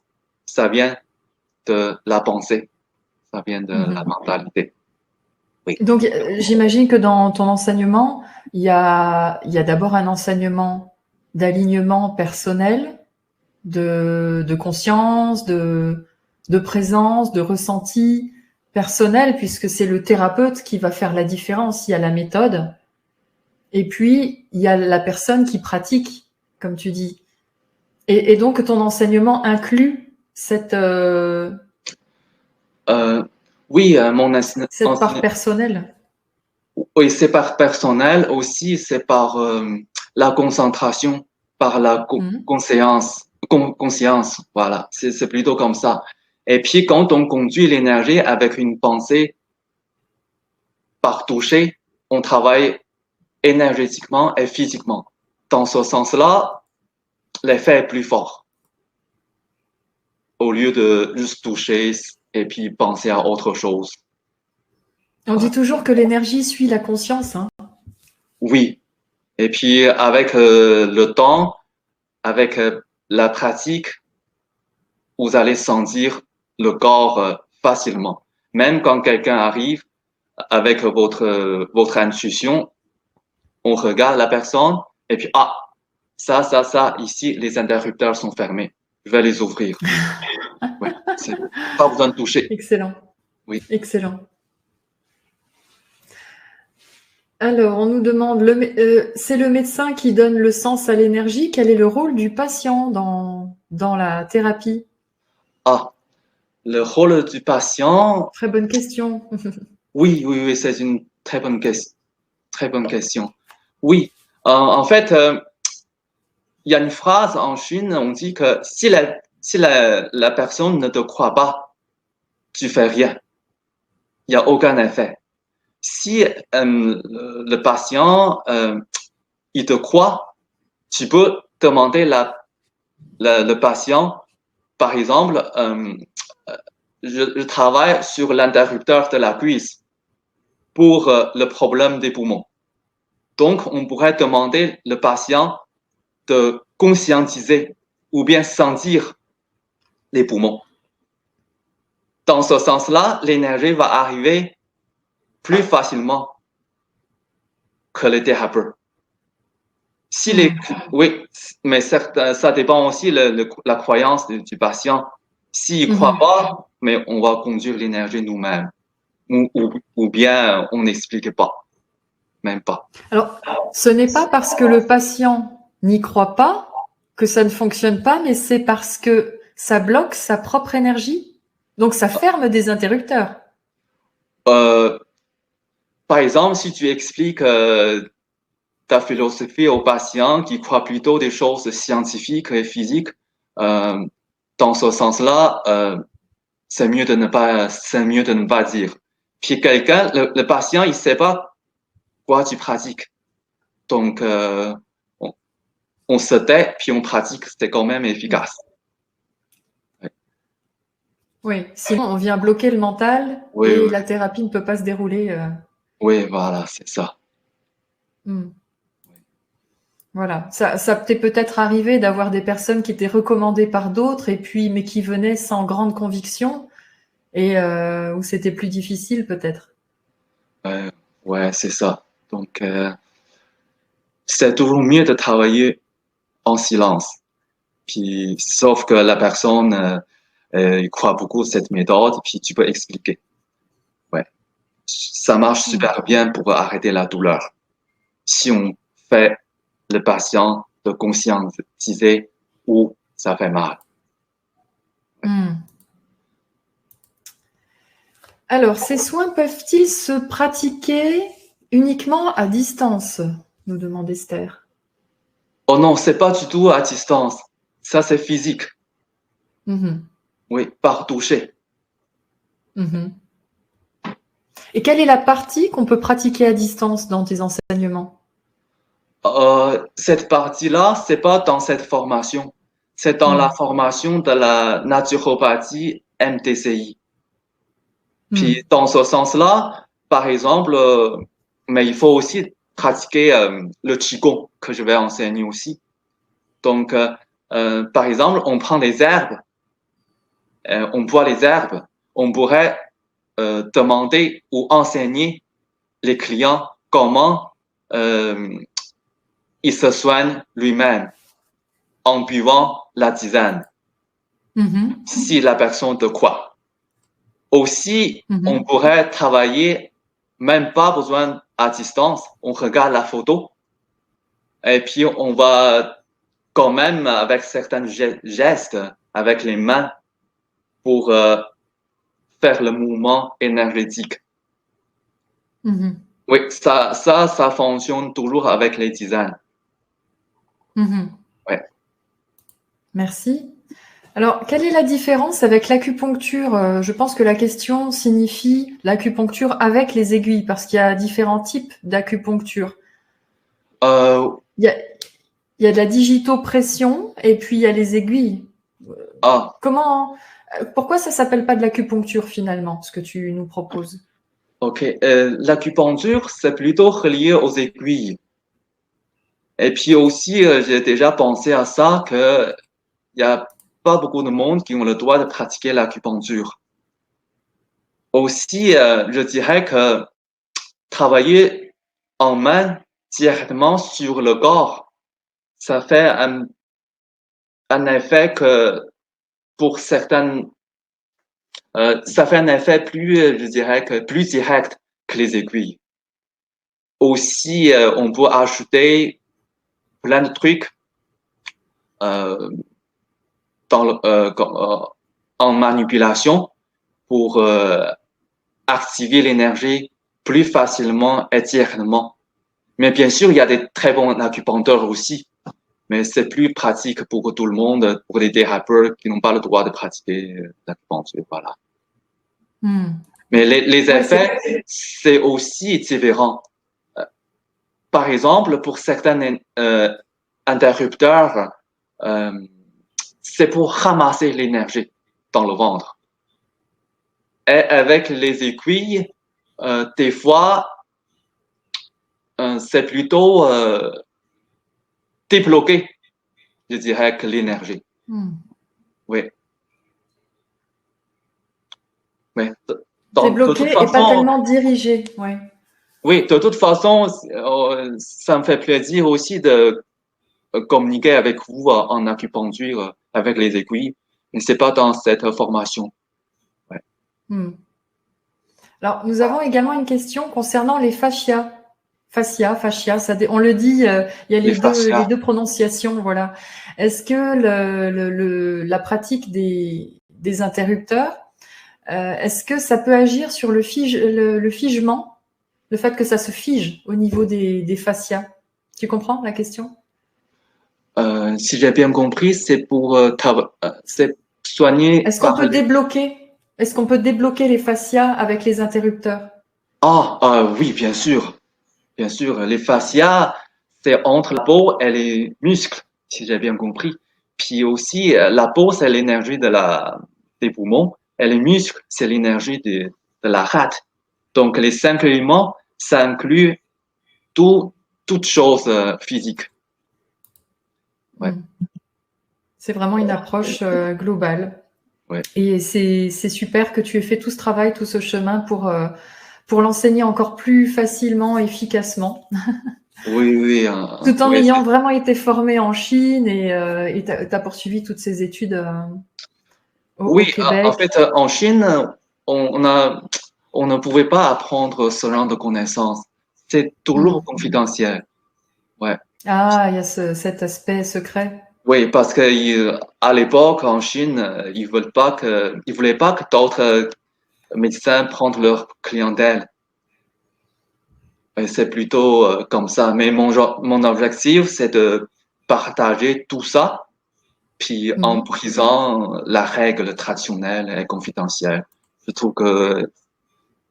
ça vient de la pensée, ça vient de la Mhm. mentalité. Oui. Donc, j'imagine que dans ton enseignement, il y a d'abord un enseignement d'alignement personnel, de conscience, de présence, de ressenti personnel, puisque c'est le thérapeute qui va faire la différence. Il y a la méthode, et puis il y a la personne qui pratique, comme tu dis. Et donc ton enseignement inclut Euh, oui, cette part personnelle. oui, c'est par personnel aussi, c'est par la concentration, par la Mhm. conscience, voilà, c'est plutôt comme ça. Et puis quand on conduit l'énergie avec une pensée par toucher, on travaille énergétiquement et physiquement. Dans ce sens-là, l'effet est plus fort au lieu de juste toucher et puis penser à autre chose. On dit Voilà. toujours que l'énergie suit la conscience, hein. Oui, et puis avec le temps, avec la pratique, vous allez sentir le corps facilement. Même quand quelqu'un arrive avec votre intuition, on regarde la personne et puis, ah, ça, ici, les interrupteurs sont fermés. Je vais les ouvrir. Ouais, c'est pas besoin de toucher. Excellent, Oui. excellent. Alors, on nous demande, c'est le médecin qui donne le sens à l'énergie. Quel est le rôle du patient dans la thérapie? Ah, le rôle du patient. Très bonne question. Oui, oui, oui, c'est une très bonne question. Oui, en fait, il y a une phrase en Chine, on dit que si la personne ne te croit pas, tu fais rien. Il n'y a aucun effet. Si le patient, il te croit, tu peux demander le patient, par exemple, je travaille sur l'interrupteur de la cuisse. pour le problème des poumons. Donc, on pourrait demander le patient de conscientiser ou bien sentir les poumons. Dans ce sens-là, l'énergie va arriver plus facilement que le thérapeute. Oui, mais certes, ça dépend aussi de la croyance du patient. S'il ne croit pas, mais on va conduire l'énergie nous-mêmes. Ou bien on n'explique pas, même pas. Alors, ce n'est pas parce que le patient n'y croit pas que ça ne fonctionne pas, mais c'est parce que ça bloque sa propre énergie. Donc, ça ferme des interrupteurs. Par exemple, si tu expliques ta philosophie au patient qui croit plutôt des choses scientifiques et physiques, dans ce sens-là, c'est mieux de ne pas dire. Puis quelqu'un, le patient, il sait pas quoi tu pratiques. Donc, on se tait, puis on pratique, c'est quand même efficace. Oui, sinon on vient bloquer le mental et la thérapie ne peut pas se dérouler. Oui, voilà, c'est ça. Voilà, ça t'est peut-être arrivé d'avoir des personnes qui étaient recommandées par d'autres et puis mais qui venaient sans grande conviction et où c'était plus difficile peut-être. Ouais, c'est ça. Donc, c'est toujours mieux de travailler en silence. Puis, sauf que la personne il croit beaucoup à cette méthode, puis tu peux expliquer. Ouais. Ça marche super bien pour arrêter la douleur. Si on fait le patient de conscientiser où ça fait mal. Alors, ces soins peuvent-ils se pratiquer uniquement à distance, nous demande Esther. Oh non, c'est pas du tout à distance. Ça, c'est physique. Oui, par toucher. Et quelle est la partie qu'on peut pratiquer à distance dans tes enseignements? Cette partie-là, c'est pas dans cette formation. C'est dans la formation de la naturopathie MTCI. Puis, dans ce sens-là, par exemple, mais il faut aussi pratiquer le Qigong que je vais enseigner aussi. Donc, par exemple, on prend des herbes, on boit les herbes, on pourrait demander ou enseigner les clients comment il se soigne lui-même en buvant la tisane, si la personne de quoi. Aussi, on pourrait travailler, même pas besoin à distance, on regarde la photo et puis on va quand même avec certains gestes avec les mains pour faire le mouvement énergétique. Oui, ça fonctionne toujours avec les tisanes. Ouais. Merci. Alors, quelle est la différence avec l'acupuncture? Je pense que la question signifie l'acupuncture avec les aiguilles, parce qu'il y a différents types d'acupuncture. Il y a de la digitopression et puis il y a les aiguilles. Pourquoi ça s'appelle pas de l'acupuncture finalement, ce que tu nous proposes? Ok, l'acupuncture, c'est plutôt relié aux aiguilles. Et puis aussi, j'ai déjà pensé à ça que il y a pas beaucoup de monde qui ont le droit de pratiquer l'acupuncture. Aussi, je dirais que travailler en main directement sur le corps, ça fait un effet que pour certaines, ça fait un effet plus, je dirais que plus direct que les aiguilles. Aussi, on peut ajouter plein de trucs en manipulation pour activer l'énergie plus facilement et directement. Mais bien sûr, il y a des très bons acupuncteurs aussi, mais c'est plus pratique pour tout le monde, pour les thérapeutes qui n'ont pas le droit de pratiquer l'acupuncture. Voilà. Mais les effets, c'est aussi différent. Par exemple, pour certains interrupteurs, c'est pour ramasser l'énergie dans le ventre. Et avec les aiguilles, Des fois, c'est plutôt débloqué, je dirais, que l'énergie. Oui. Oui. Donc, de toute Débloqué et pas façon, tellement dirigé. Ouais. oui, de toute façon, ça me fait plaisir aussi de communiquer avec vous en acupuncture avec les aiguilles, mais c'est pas dans cette formation. Ouais. Hmm. Alors, nous avons également une question concernant les fascias. Fascia, on le dit, il y a Les les fascias. deux prononciations, voilà. Est-ce que la pratique des interrupteurs, est-ce que ça peut agir sur le figement, le fait que ça se fige au niveau des fascias? Tu comprends la question? Si j'ai bien compris, c'est pour c'est soigner Est-ce qu'on par peut débloquer, est-ce qu'on peut débloquer les fascias avec les interrupteurs? oui, bien sûr. Bien sûr, les fascias, c'est entre la peau et les muscles, si j'ai bien compris. Puis aussi, la peau, c'est l'énergie des poumons, et les muscles, c'est l'énergie de la rate. Donc, les 5 éléments, ça inclut tout, toute chose physique. Ouais, Hmm. C'est vraiment une approche globale. ouais. Et c'est super que tu aies fait tout ce travail, tout ce chemin pour l'enseigner encore plus facilement, efficacement, Oui, oui, tout en oui, ayant vraiment été formé en Chine et t'as poursuivi toutes ces études au oui, en Québec. fait, en Chine, on a, on ne pouvait pas apprendre ce genre de connaissances. C'est toujours Hmm. confidentiel. Ouais. Ah, il y a cet aspect secret. Oui, parce que à l'époque, en Chine, ils voulaient pas que d'autres médecins prennent leur clientèle. Et c'est plutôt comme ça. Mais mon objectif, c'est de partager tout ça, puis en Hmm. brisant la règle traditionnelle et confidentielle. Je trouve que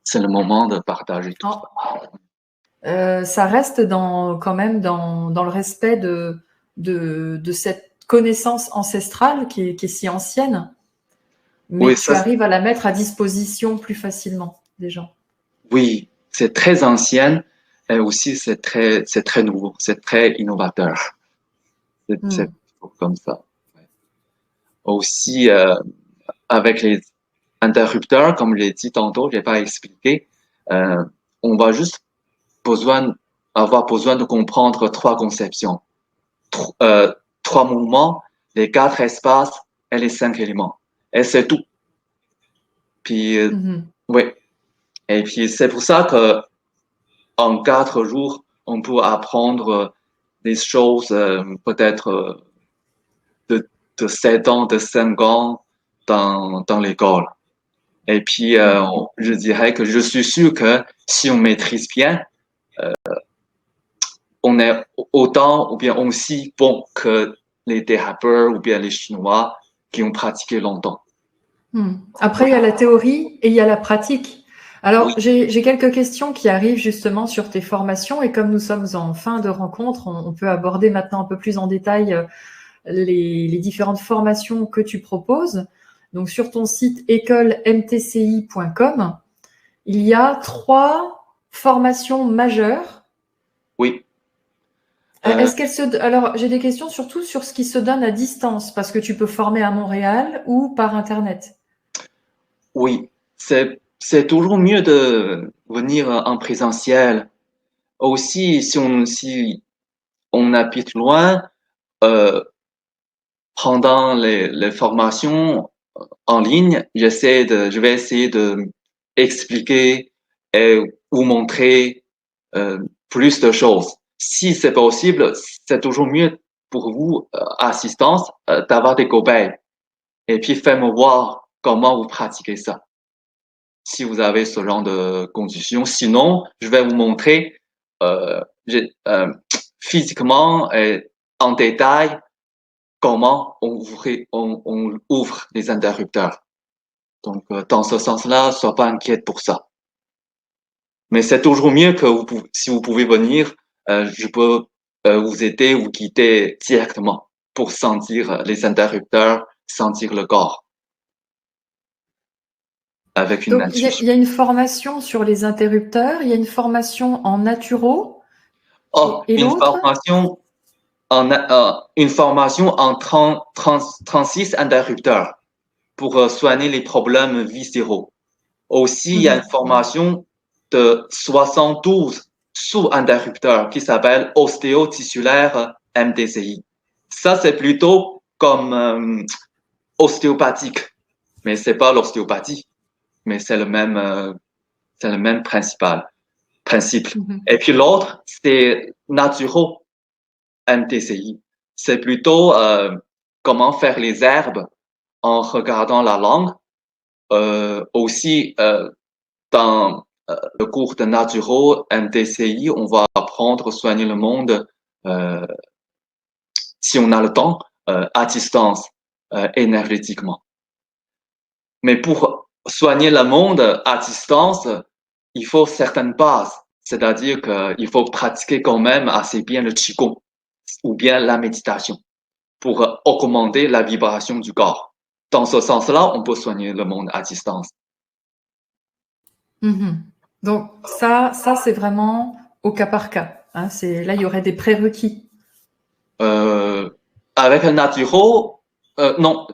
c'est le moment de partager tout ça. En- Ça reste quand même dans le respect de cette connaissance ancestrale qui est si ancienne, mais Oui, tu arrives à la mettre à disposition plus facilement des gens. oui, c'est très ancien et aussi c'est très nouveau, c'est très innovateur. C'est Hmm. comme ça. Aussi, avec les interrupteurs, comme je l'ai dit tantôt, je n'ai pas expliqué, euh, on va juste besoin, avoir besoin de comprendre 3 conceptions, trois mouvements, les 4 espaces et les 5 éléments. Et c'est tout. Puis, Mhm. oui. Et puis, c'est pour ça que en 4 jours, on peut apprendre des choses peut-être de, de 7 ans, de 5 ans dans l'école. Et puis, je dirais que je suis sûr que si on maîtrise bien, on est autant ou bien aussi bon que les thérapeutes ou bien les Chinois qui ont pratiqué longtemps. Hmm. Après, il y a la théorie et il y a la pratique. Alors, Oui, j'ai quelques questions qui arrivent justement sur tes formations et comme nous sommes en fin de rencontre, on peut aborder maintenant un peu plus en détail les différentes formations que tu proposes. Donc, sur ton site écolemtci.com, il y a 3 formations majeures. oui, euh, Alors, j'ai des questions surtout sur ce qui se donne à distance, parce que tu peux former à Montréal ou par Internet. oui. C'est toujours mieux de venir en présentiel. Aussi, si on habite loin, euh, pendant les formations en ligne, je vais essayer de expliquer et vous montrer euh, plus de choses. Si c'est possible, c'est toujours mieux pour vous, assistance, d'avoir des cobayes et puis faites-moi voir comment vous pratiquez ça. Si vous avez ce genre de conditions. Sinon, je vais vous montrer euh, physiquement et en détail comment on ouvre les interrupteurs. Donc, dans ce sens-là, sois pas inquiète pour ça. Mais c'est toujours mieux que si vous pouvez venir, je peux vous aider, vous guider directement pour sentir les interrupteurs, sentir le corps. avec une Donc, il intuition. y a une formation sur les interrupteurs, il y a une formation en naturo, Oh, et l'autre? une formation en 36 interrupteurs pour soigner les problèmes viscéraux. Aussi, il y a une Mhm. formation de 72 sous-interrupteurs qui s'appelle ostéotissulaire MDCI. Ça, c'est plutôt comme ostéopathique, mais c'est pas l'ostéopathie, mais c'est le même principe. Mhm. Et puis l'autre, c'est naturo MTCI. C'est plutôt comment faire les herbes en regardant la langue. Aussi, dans le cours de naturo MTCI, on va apprendre à soigner le monde euh, si on a le temps, à distance, énergétiquement. Mais pour soigner le monde à distance, il faut certaines bases. C'est-à-dire qu'il faut pratiquer quand même assez bien le Qigong ou bien la méditation pour augmenter la vibration du corps. Dans ce sens-là, on peut soigner le monde à distance. Mhm. Donc, ça c'est vraiment au cas par cas. Hein. Là, il y aurait des prérequis. Euh, avec le naturo, non,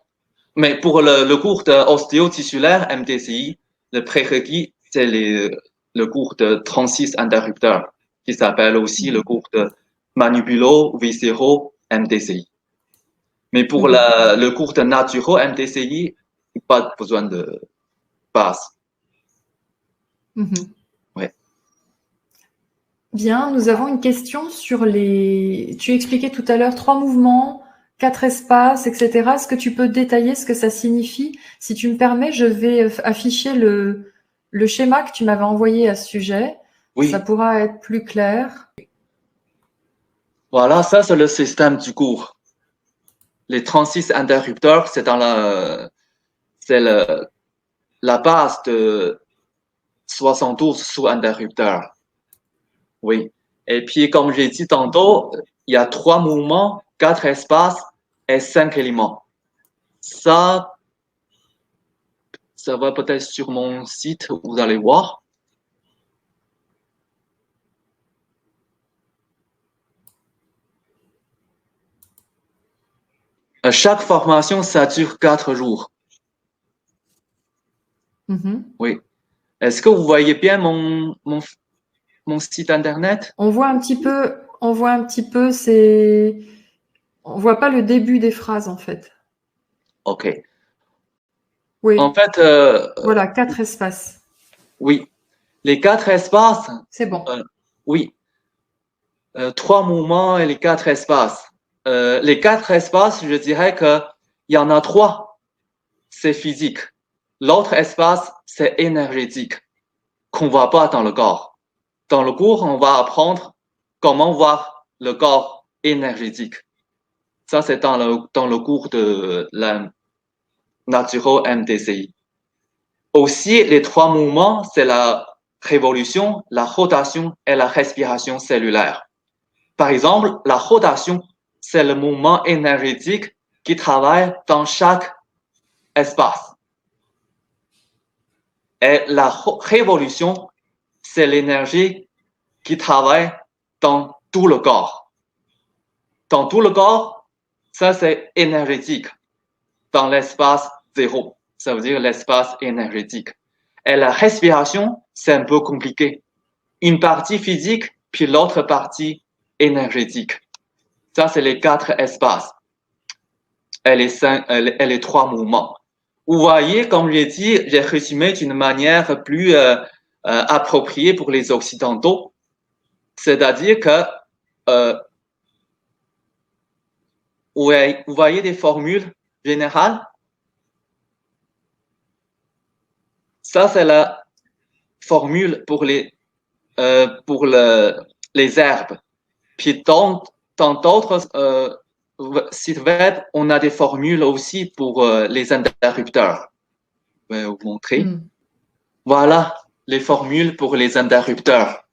mais pour le cours d'ostéotissulaire MTCI, le prérequis, c'est le cours de 36 interrupteurs, qui s'appelle aussi le Mhm. cours de manubulo-viscéraux MTCI. Mais pour Mhm. le cours de naturo MTCI, pas besoin de base. Mhm. Ouais. Bien, nous avons une question sur les. Tu expliquais tout à l'heure 3 mouvements, 4 espaces, etc. Est-ce que tu peux détailler ce que ça signifie? Si tu me permets, je vais afficher le schéma que tu m'avais envoyé à ce sujet. Ça Oui, pourra être plus clair. voilà, ça c'est le système du cours. Les 36 interrupteurs, c'est la base de 72 sous-interrupteurs. Oui. Et puis, comme j'ai dit tantôt, il y a 3 mouvements, 4 espaces et 5 éléments. Ça, ça va peut-être sur mon site, vous allez voir. Chaque formation, ça dure 4 jours. Mhm. Oui. Est-ce que vous voyez bien mon site internet? On voit un petit peu, on voit pas le début des phrases en fait. OK. En Oui, fait, voilà, 4 espaces. oui. Les 4 espaces, C'est bon. euh, oui. 3 mouvements et les 4 espaces. Les 4 espaces, je dirais que il y en a 3, c'est physique. L'autre espace, c'est énergétique, qu'on voit pas dans le corps. Dans le cours, on va apprendre comment voir le corps énergétique. Ça, c'est dans le cours de la Naturo MDCI. Aussi, les 3 mouvements, c'est la révolution, la rotation et la respiration cellulaire. Par exemple, la rotation, c'est le mouvement énergétique qui travaille dans chaque espace. Et la révolution, c'est l'énergie qui travaille dans tout le corps. Dans tout le corps, ça c'est énergétique, dans l'espace zéro. Ça veut dire l'espace énergétique. Et la respiration, c'est un peu compliqué. Une partie physique, puis l'autre partie énergétique. Ça, c'est les 4 espaces. Et les 3 mouvements. Vous voyez, comme j'ai dit, j'ai résumé d'une manière plus appropriée pour les Occidentaux. C'est-à-dire que euh, vous voyez des formules générales. Ça, c'est la formule pour les herbes. Puis dans d'autres sites web, on a des formules aussi pour les interrupteurs. Je vais vous montrer. Mm. Voilà les formules pour les interrupteurs.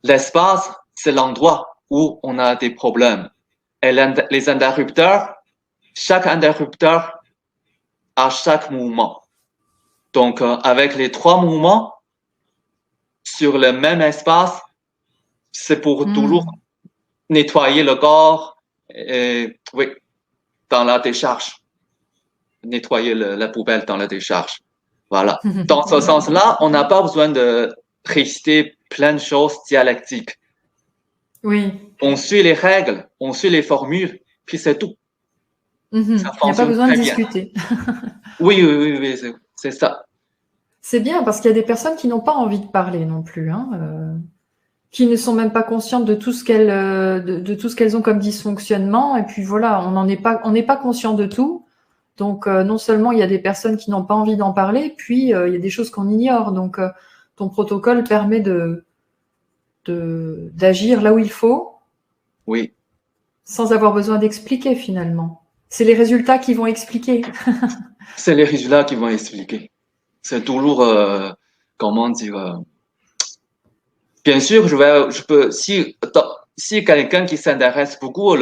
L'espace, c'est l'endroit où on a des problèmes. Et les interrupteurs, chaque interrupteur a chaque mouvement. Donc, avec les 3 mouvements sur le même espace, c'est pour toujours nettoyer le corps et, oui, dans la décharge. Nettoyer la poubelle dans la décharge. Voilà. Dans ce sens-là, on n'a pas besoin de réciter plein de choses dialectiques. Oui. On suit les règles, on suit les formules, puis c'est tout. Ça Il n'y a pas fonctionne besoin de très bien. discuter. Oui, c'est ça. C'est bien parce qu'il y a des personnes qui n'ont pas envie de parler non plus, hein, qui ne sont même pas conscientes de tout ce qu'elles de tout ce qu'elles ont comme dysfonctionnement. Et puis voilà, on n'est pas conscient de tout. Donc non seulement il y a des personnes qui n'ont pas envie d'en parler, puis il y a des choses qu'on ignore. Donc ton protocole permet d'agir là où il faut, Oui, sans avoir besoin d'expliquer finalement. C'est les résultats qui vont expliquer. c'est les résultats qui vont expliquer. C'est toujours, comment dire, bien sûr, je peux, si quelqu'un qui s'intéresse beaucoup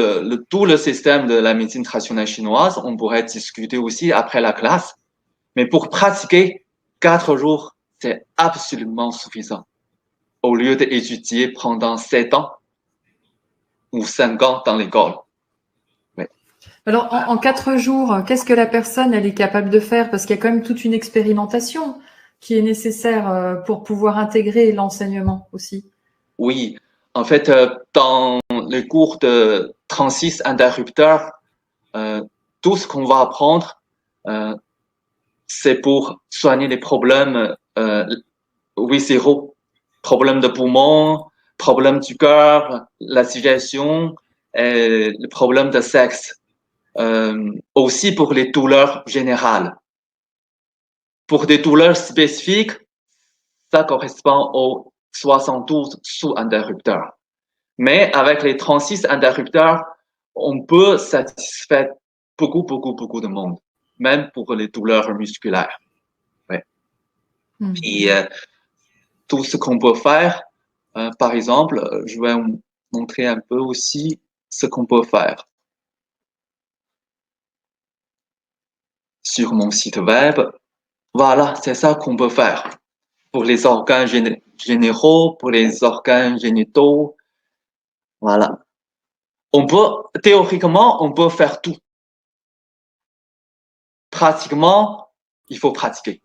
tout le système de la médecine traditionnelle chinoise, on pourrait discuter aussi après la classe. Mais pour pratiquer 4 jours, c'est absolument suffisant. Au lieu d'étudier pendant 7 ans ou 5 ans dans l'école. Oui. Alors en 4 jours, qu'est-ce que la personne elle est capable de faire? Parce qu'il y a quand même toute une expérimentation qui est nécessaire pour pouvoir intégrer l'enseignement aussi. Oui. En fait, dans les cours de 36 interrupteurs, euh, tout ce qu'on va apprendre, euh, c'est pour soigner les problèmes viscéraux, problèmes de poumon, problèmes du cœur, la digestion, et le problème de sexe. Aussi pour les douleurs générales. Pour des douleurs spécifiques, ça correspond aux 72 sous-interrupteurs. Mais avec les 36 interrupteurs, on peut satisfaire beaucoup de monde, même pour les douleurs musculaires. Ouais. Puis, tout ce qu'on peut faire, par exemple, je vais vous montrer un peu aussi ce qu'on peut faire sur mon site web. Voilà, c'est ça qu'on peut faire. Pour les organes généraux, pour les organes génitaux. Voilà. Théoriquement, on peut faire tout. Pratiquement, il faut pratiquer.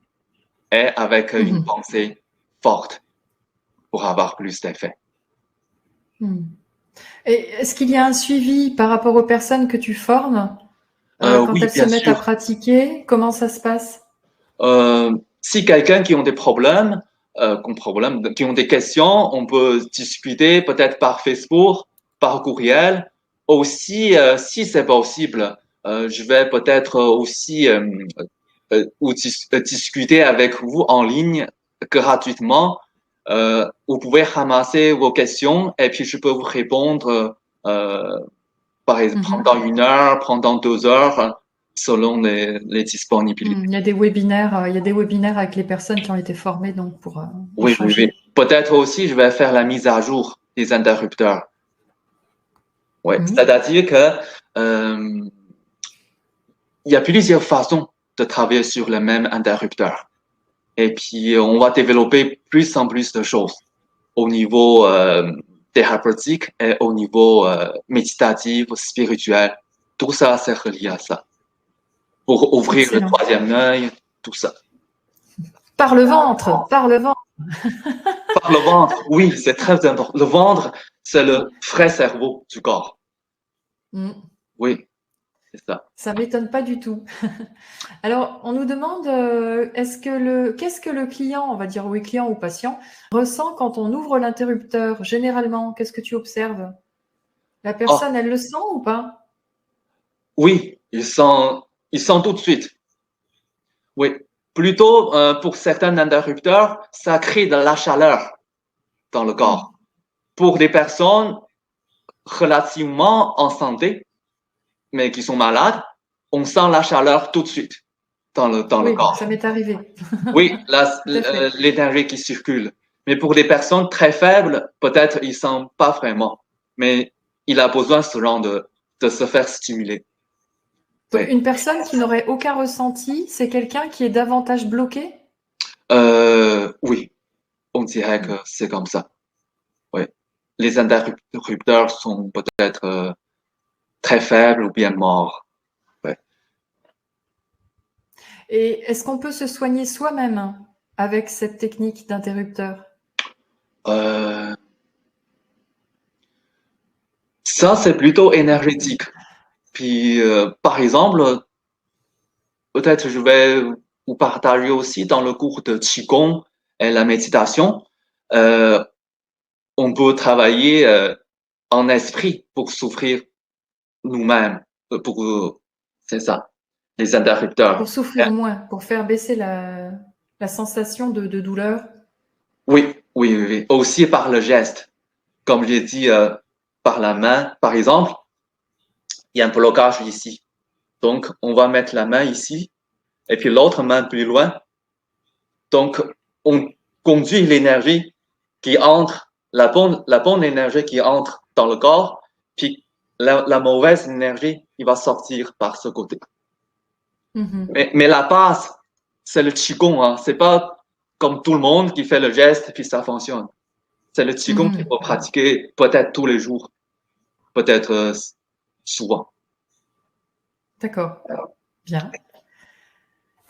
Et avec une pensée forte pour avoir plus d'effet. Et est-ce qu'il y a un suivi par rapport aux personnes que tu formes quand Oui, elles se bien mettent à sûr. pratiquer? Comment ça se passe? Si quelqu'un qui ont des problèmes, qui ont des questions, on peut discuter peut-être par Facebook, par courriel. Aussi, si c'est possible, je vais peut-être aussi discuter avec vous en ligne gratuitement. Vous pouvez ramasser vos questions et puis je peux vous répondre par exemple pendant 1 heure, pendant 2 heures, selon les disponibilités. Il y a des webinaires avec les personnes qui ont été formées donc pour Oui. échanger. Peut-être aussi, je vais faire la mise à jour des interrupteurs. Oui, c'est-à-dire que il y a plusieurs façons de travailler sur le même interrupteur. Et puis, on va développer plus en plus de choses au niveau thérapeutique et au niveau méditatif, spirituel. Tout ça, c'est relié à ça. Pour ouvrir le Excellent. troisième œil, tout ça. Par le ventre, par le ventre. Par le ventre, oui, c'est très important. Le ventre, c'est le vrai cerveau du corps. Oui, c'est ça. Ça m'étonne pas du tout. Alors, on nous demande, qu'est-ce que le client, on va dire oui, client ou patient, ressent quand on ouvre l'interrupteur? Généralement, qu'est-ce que tu observes? La Oh, personne, elle le sent ou pas? oui, ils sont tout de suite. Oui, plutôt pour certains interrupteurs, ça crée de la chaleur dans le corps. Pour des personnes relativement en santé, mais qui sont malades, on sent la chaleur tout de suite dans le Oui, corps. ça m'est arrivé. Oui, Tout à fait. l'énergie qui circule. Mais pour des personnes très faibles, peut-être ils sentent pas vraiment. Mais il a besoin ce genre de se faire stimuler. Donc, Oui. une personne qui n'aurait aucun ressenti, c'est quelqu'un qui est davantage bloqué? Oui, on dirait que c'est comme ça. Oui. Les interrupteurs sont peut-être très faibles ou bien morts. Ouais. Et est-ce qu'on peut se soigner soi-même avec cette technique d'interrupteur? Euh, Ça, c'est plutôt énergétique. Puis, par exemple, peut-être je vais vous partager aussi dans le cours de Qigong et la méditation, euh, on peut travailler en esprit pour souffrir nous-mêmes. C'est ça, les Pour interrupteurs. souffrir moins, pour faire baisser la sensation de douleur. Oui, oui, oui, oui. Aussi par le geste. Comme j'ai dit, par la main, par exemple, il y a un blocage ici. Donc, on va mettre la main ici et puis l'autre main plus loin. Donc, on conduit l'énergie qui entre, la bonne énergie qui entre dans le corps, puis la mauvaise énergie qui va sortir par ce côté. Mhm. Mais la base, c'est le Qigong, hein. C'est pas comme tout le monde qui fait le geste puis ça fonctionne. C'est le Qigong qu'il Mhm. faut pratiquer peut-être tous les jours, peut-être souvent. D'accord. Bien.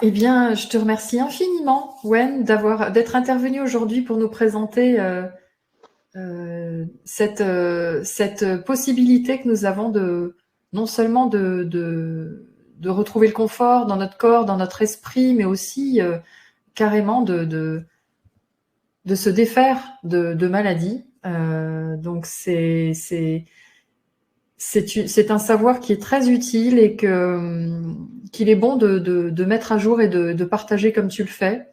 Eh bien, je te remercie infiniment, Wen, d'être intervenu aujourd'hui pour nous présenter cette possibilité que nous avons de non seulement de retrouver le confort dans notre corps, dans notre esprit, mais aussi carrément de se défaire de maladies. Donc c'est un savoir qui est très utile et qu'il est bon de mettre à jour et de partager comme tu le fais.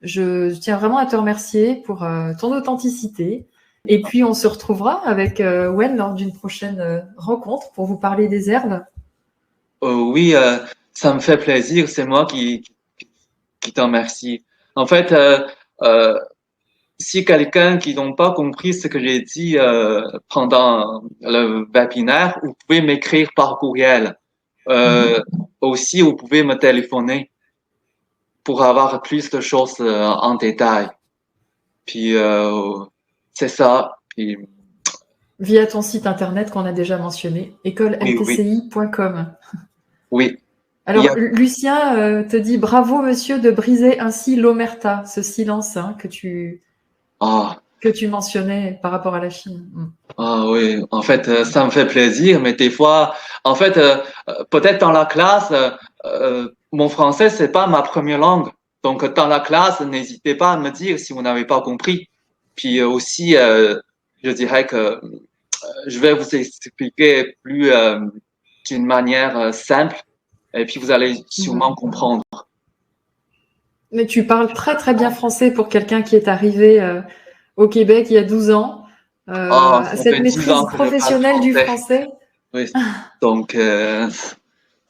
Je tiens vraiment à te remercier pour ton authenticité. Et puis, on se retrouvera avec Wen lors d'une prochaine rencontre pour vous parler des herbes. Oui, ça me fait plaisir. C'est moi qui t'en remercie. En fait, euh, si quelqu'un qui n'ont pas compris ce que j'ai dit pendant le webinaire, vous pouvez m'écrire par courriel. Mhm. Aussi, vous pouvez me téléphoner pour avoir plus de choses en détail. Puis c'est ça. Puis Via ton site internet qu'on a déjà mentionné, oui, oui, écolemtci.com. oui. Il y Alors, a Lucien te dit bravo, monsieur, de briser ainsi l'omerta, ce silence ah que tu mentionnais par rapport à la Chine. Mm. ah oui. En fait, ça me fait plaisir, mais des fois, en fait, peut-être dans la classe, mon français c'est pas ma première langue. Donc dans la classe, n'hésitez pas à me dire si vous n'avez pas compris. Puis aussi, je dirais que je vais vous expliquer plus d'une manière simple, et puis vous allez sûrement Mhm. comprendre. Mais tu parles très très bien français pour quelqu'un qui est arrivé au Québec il y a 12 ans. Ah, ça Cette fait 10 ans maîtrise que je parle professionnelle du français. français. Oui. Donc,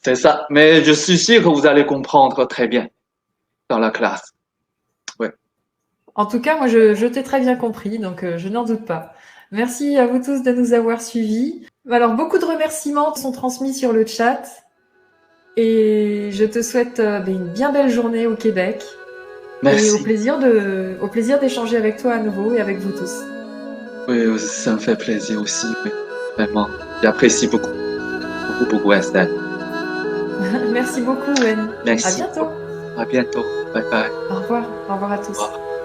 c'est ça. Mais je suis sûr que vous allez comprendre très bien dans la classe. Oui. En tout cas, moi, je t'ai très bien compris, donc je n'en doute pas. Merci à vous tous de nous avoir suivis. Alors, beaucoup de remerciements sont transmis sur le chat et je te souhaite une bien belle journée au Québec et Merci. au plaisir d'échanger avec toi à nouveau et avec vous tous. Oui, ça me fait plaisir aussi. Oui. Vraiment. J'apprécie beaucoup, beaucoup, beaucoup, Estelle. Merci beaucoup, Wen. À Merci. bientôt. À bientôt. Bye bye. Au revoir. Au revoir à Au tous. revoir.